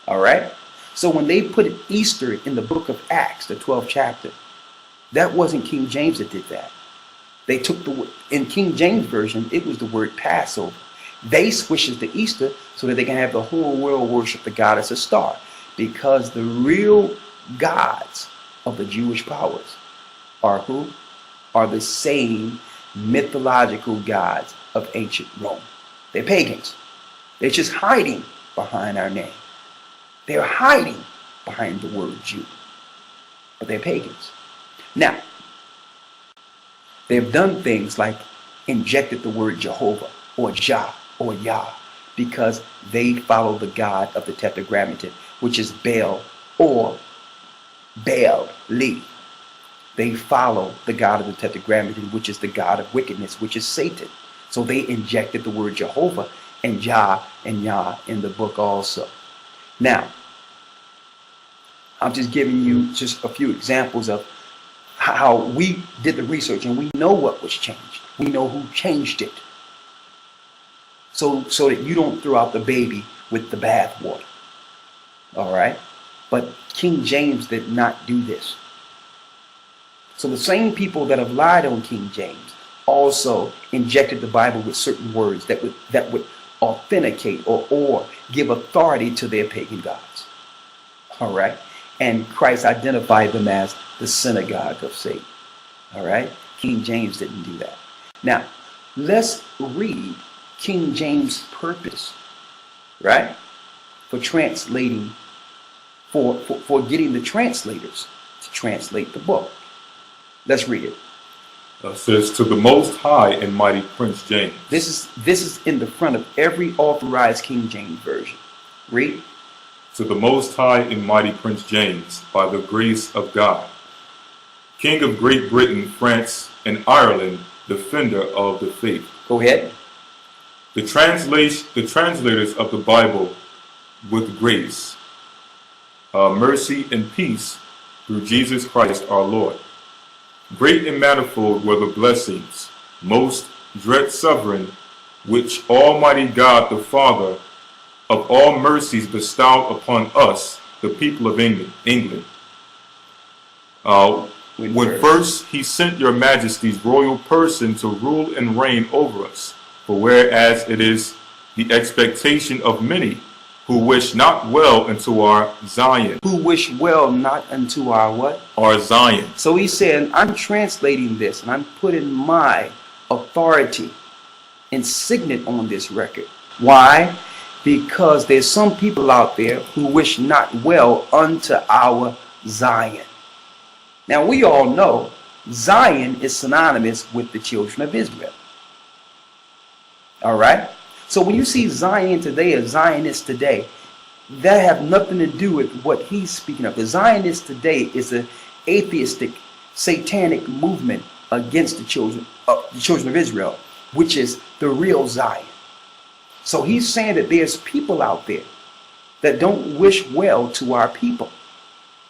All right? So when they put Easter in the book of Acts, the 12th chapter, that wasn't King James that did that. They took in King James Version, it was the word Passover. They switched it to Easter so that they can have the whole world worship the goddess of star. Because the real gods of the Jewish powers are who? Are the same mythological gods of ancient Rome. They're pagans. They're just hiding behind our name. They're hiding behind the word Jew. But they're pagans. Now, they've done things like injected the word Jehovah or Jah or Yah because they follow the god of the Tetragrammaton, which is Baal or Baal-Li. They follow the god of the Tetragrammaton, which is the god of wickedness, which is Satan. So they injected the word Jehovah and Jah and Yah in the book also. Now, I'm just giving you just a few examples of how we did the research, and we know what was changed. We know who changed it. So that you don't throw out the baby with the bathwater. All right? But King James did not do this. So the same people that have lied on King James also injected the Bible with certain words that would authenticate or give authority to their pagan gods. All right? And Christ identified them as the synagogue of Satan. All right? King James didn't do that. Now, let's read King James' purpose, right? For translating, for getting the translators to translate the book. Let's read it. It says, to the Most High and Mighty Prince James. This is in the front of every authorized King James version. Read. To the Most High and Mighty Prince James, by the grace of God, King of Great Britain, France, and Ireland, defender of the faith. Go ahead. The translators of the Bible with grace, mercy, and peace through Jesus Christ our Lord. Great and manifold were the blessings, most dread sovereign, which Almighty God the Father of all mercies bestowed upon us, the people of England. When first he sent your majesty's royal person to rule and reign over us. For whereas it is the expectation of many who wish not well unto our Zion. Who wish well not unto our what? Our Zion. So he's saying, I'm translating this and I'm putting my authority and signet on this record. Why? Because there's some people out there who wish not well unto our Zion. Now we all know Zion is synonymous with the children of Israel. All right? So when you see Zion today, a Zionist today, that have nothing to do with what he's speaking of. The Zionist today is an atheistic, satanic movement against the children of Israel, which is the real Zion. So he's saying that there's people out there that don't wish well to our people.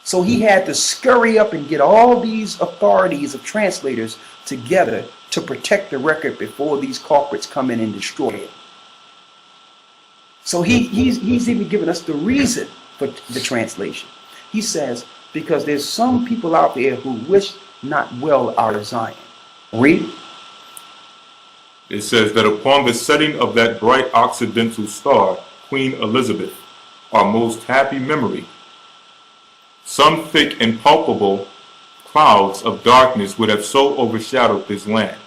So he had to scurry up and get all these authorities of translators together to protect the record before these culprits come in and destroy it. So he's even given us the reason for the translation. He says, because there's some people out there who wish not well our Zion. Read. It says that upon the setting of that bright occidental star, Queen Elizabeth, our most happy memory, some thick and palpable clouds of darkness would have so overshadowed this land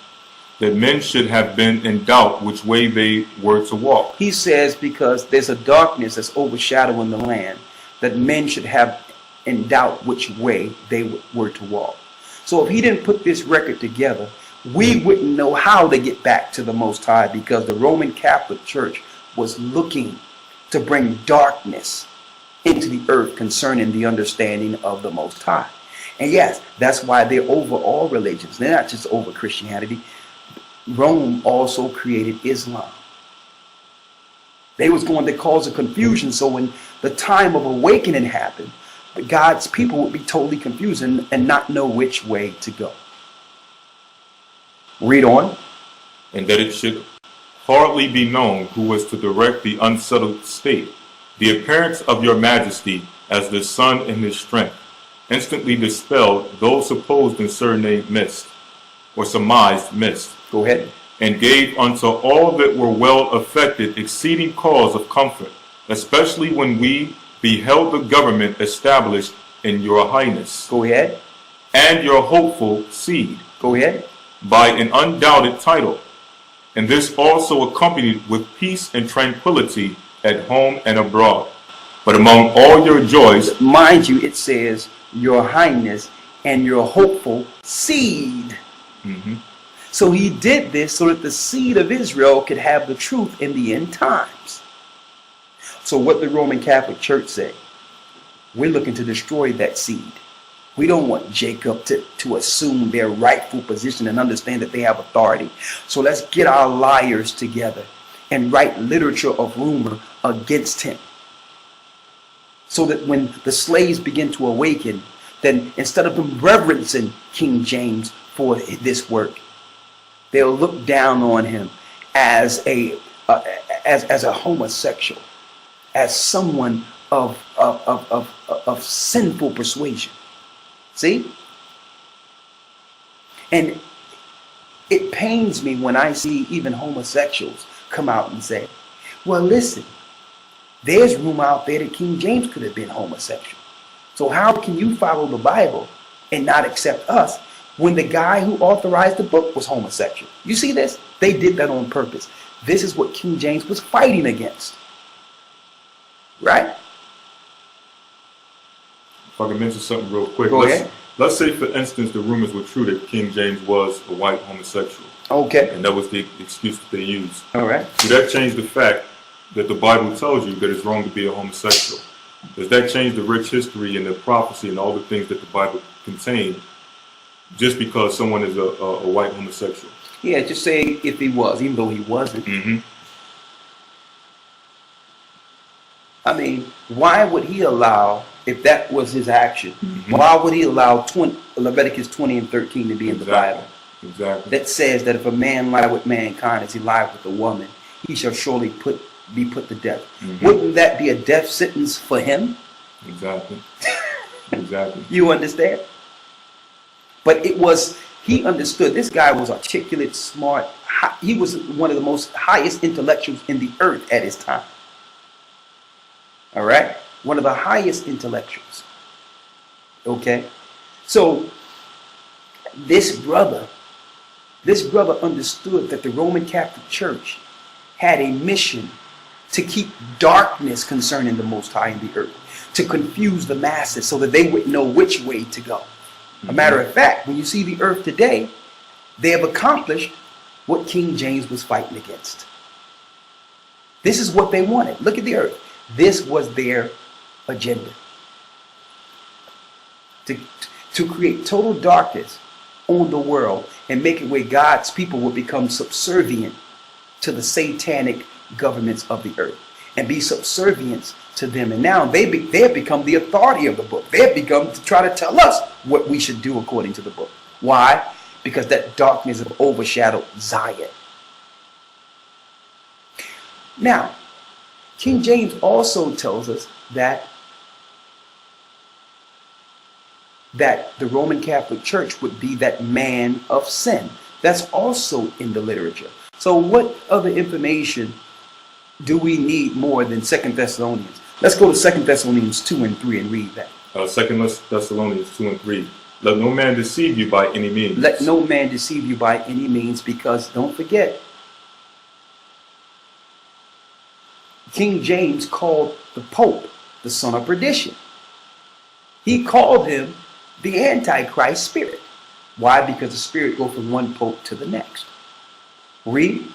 that men should have been in doubt which way they were to walk. He says because there's a darkness that's overshadowing the land that men should have in doubt which way they were to walk. So if he didn't put this record together, we wouldn't know how to get back to the Most High, because the Roman Catholic Church was looking to bring darkness into the earth concerning the understanding of the Most High. And yes, that's why they're over all religions. They're not just over Christianity. Rome also created Islam. They was going to cause a confusion, so when the time of awakening happened, God's people would be totally confused and not know which way to go. Read on. And that it should hardly be known who was to direct the unsettled state. The appearance of your majesty as the sun in his strength instantly dispelled those supposed and surnamed mist, or surmised mist. Go ahead. And gave unto all that were well affected exceeding cause of comfort, especially when we beheld the government established in your highness. Go ahead. And your hopeful seed. Go ahead. By an undoubted title. And this also accompanied with peace and tranquility at home and abroad. But among all your joys, mind you, it says your highness and your hopeful seed. So he did this so that the seed of Israel could have the truth in the end times. So what the Roman Catholic Church said, we're looking to destroy that seed. We don't want Jacob to assume their rightful position and understand that they have authority. So let's get our liars together and write literature of rumor against him. So that when the slaves begin to awaken, then instead of them reverencing King James for this work, they'll look down on him as a homosexual, as someone of sinful persuasion. See? And it pains me when I see even homosexuals come out and say, well, listen, there's room out there that King James could have been homosexual. So how can you follow the Bible and not accept us when the guy who authorized the book was homosexual? You see this? They did that on purpose. This is what King James was fighting against. Right? If I can mention something real quick. Go ahead. Let's say, for instance, the rumors were true that King James was a white homosexual. Okay. And that was the excuse that they used. All right. Does that change the fact that the Bible tells you that it's wrong to be a homosexual? Does that change the rich history and the prophecy and all the things that the Bible contains just because someone is a white homosexual? Yeah, just say if he was, even though he wasn't. Mm-hmm. I mean, why would he allow, if that was his action, Mm-hmm. why would he allow Leviticus 20 and 13 to be in the Bible? Exactly. That says that if a man lie with mankind as he lied with a woman, he shall surely be put to death. Mm-hmm. Wouldn't that be a death sentence for him? Exactly. Exactly. You understand? But it was, he understood. This guy was articulate, smart. He was one of the most highest intellectuals in the earth at his time. All right? One of the highest intellectuals. Okay? So, this brother understood that the Roman Catholic Church had a mission to keep darkness concerning the Most High in the earth, to confuse the masses so that they would know which way to go. A matter of fact, when you see the earth today, they have accomplished what King James was fighting against. This is what they wanted. Look at the earth. This was their agenda. To create total darkness on the world and make it where God's people would become subservient to the satanic governments of the earth and be subservient to them. And now they have become the authority of the book. They have become to try to tell us what we should do according to the book. Why? Because that darkness has overshadowed Zion. Now, King James also tells us that the Roman Catholic Church would be that man of sin. That's also in the literature. So what other information do we need more than 2 Thessalonians? Let's go to 2 Thessalonians 2 and 3 and read that. 2 Thessalonians 2 and 3. Let no man deceive you by any means. Let no man deceive you by any means, because don't forget, King James called the Pope the son of perdition. He called him the Antichrist spirit. Why? Because the spirit goes from one pope to the next. Read.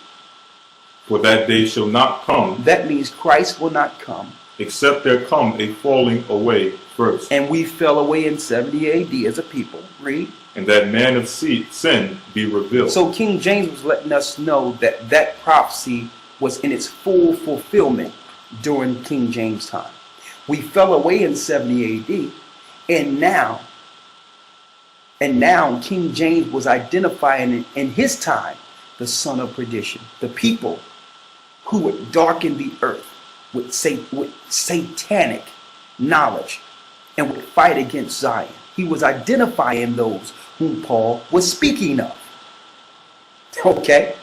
For that day shall not come. That means Christ will not come. Except there come a falling away first. And we fell away in 70 AD as a people. Read. And that man of sin be revealed. So King James was letting us know that that prophecy was in its full fulfillment during King James' time. We fell away in 70 AD, and now King James was identifying in his time the son of perdition, the people who would darken the earth with satanic knowledge and would fight against Zion. He was identifying those whom Paul was speaking of. Okay?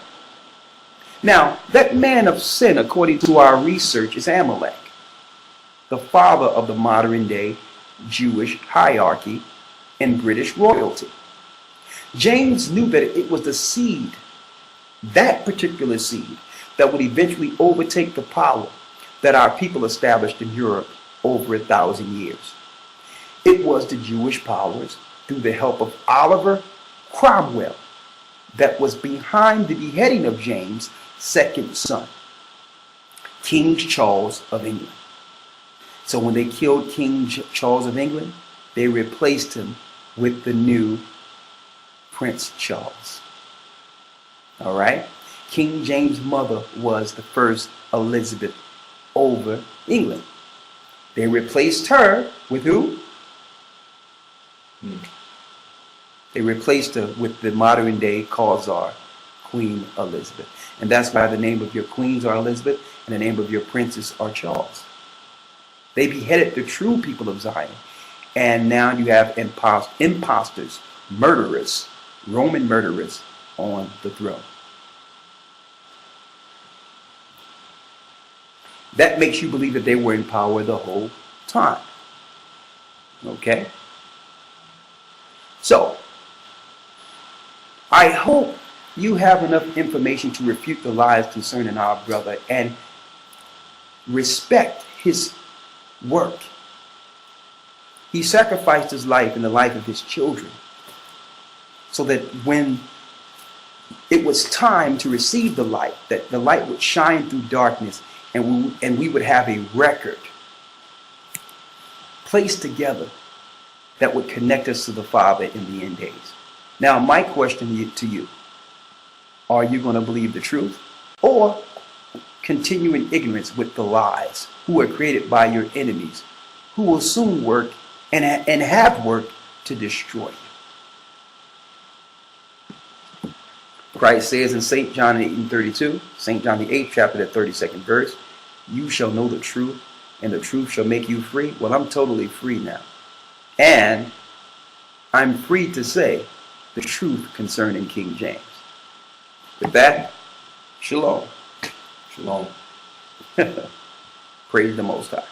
Now, that man of sin, according to our research, is Amalek, the father of the modern day Jewish hierarchy and British royalty. James knew that it was the seed, that particular seed, that would eventually overtake the power that our people established in Europe over 1,000 years. It was the Jewish powers, through the help of Oliver Cromwell, that was behind the beheading of James' second son, King Charles of England. So when they killed King Charles of England, they replaced him with the new Prince Charles. All right? King James' mother was the first Elizabeth over England. They replaced her with who? They replaced her with the modern day Khazar, Queen Elizabeth. And that's why the name of your queens are Elizabeth and the name of your princes are Charles. They beheaded the true people of Zion. And now you have imposters, murderers, Roman murderers on the throne. That makes you believe that they were in power the whole time. Okay? So, I hope you have enough information to refute the lies concerning our brother and respect his work. He sacrificed his life and the life of his children so that when it was time to receive the light, that the light would shine through darkness and we would have a record placed together that would connect us to the Father in the end days. Now, my question to you, are you going to believe the truth or continue in ignorance with the lies who are created by your enemies, who will soon work and have worked to destroy you? Christ says in St. John 8:32, St. John the 8th chapter, the 32nd verse, you shall know the truth, and the truth shall make you free. Well, I'm totally free now. And I'm free to say the truth concerning King James. With that, shalom. Shalom. Praise the Most High.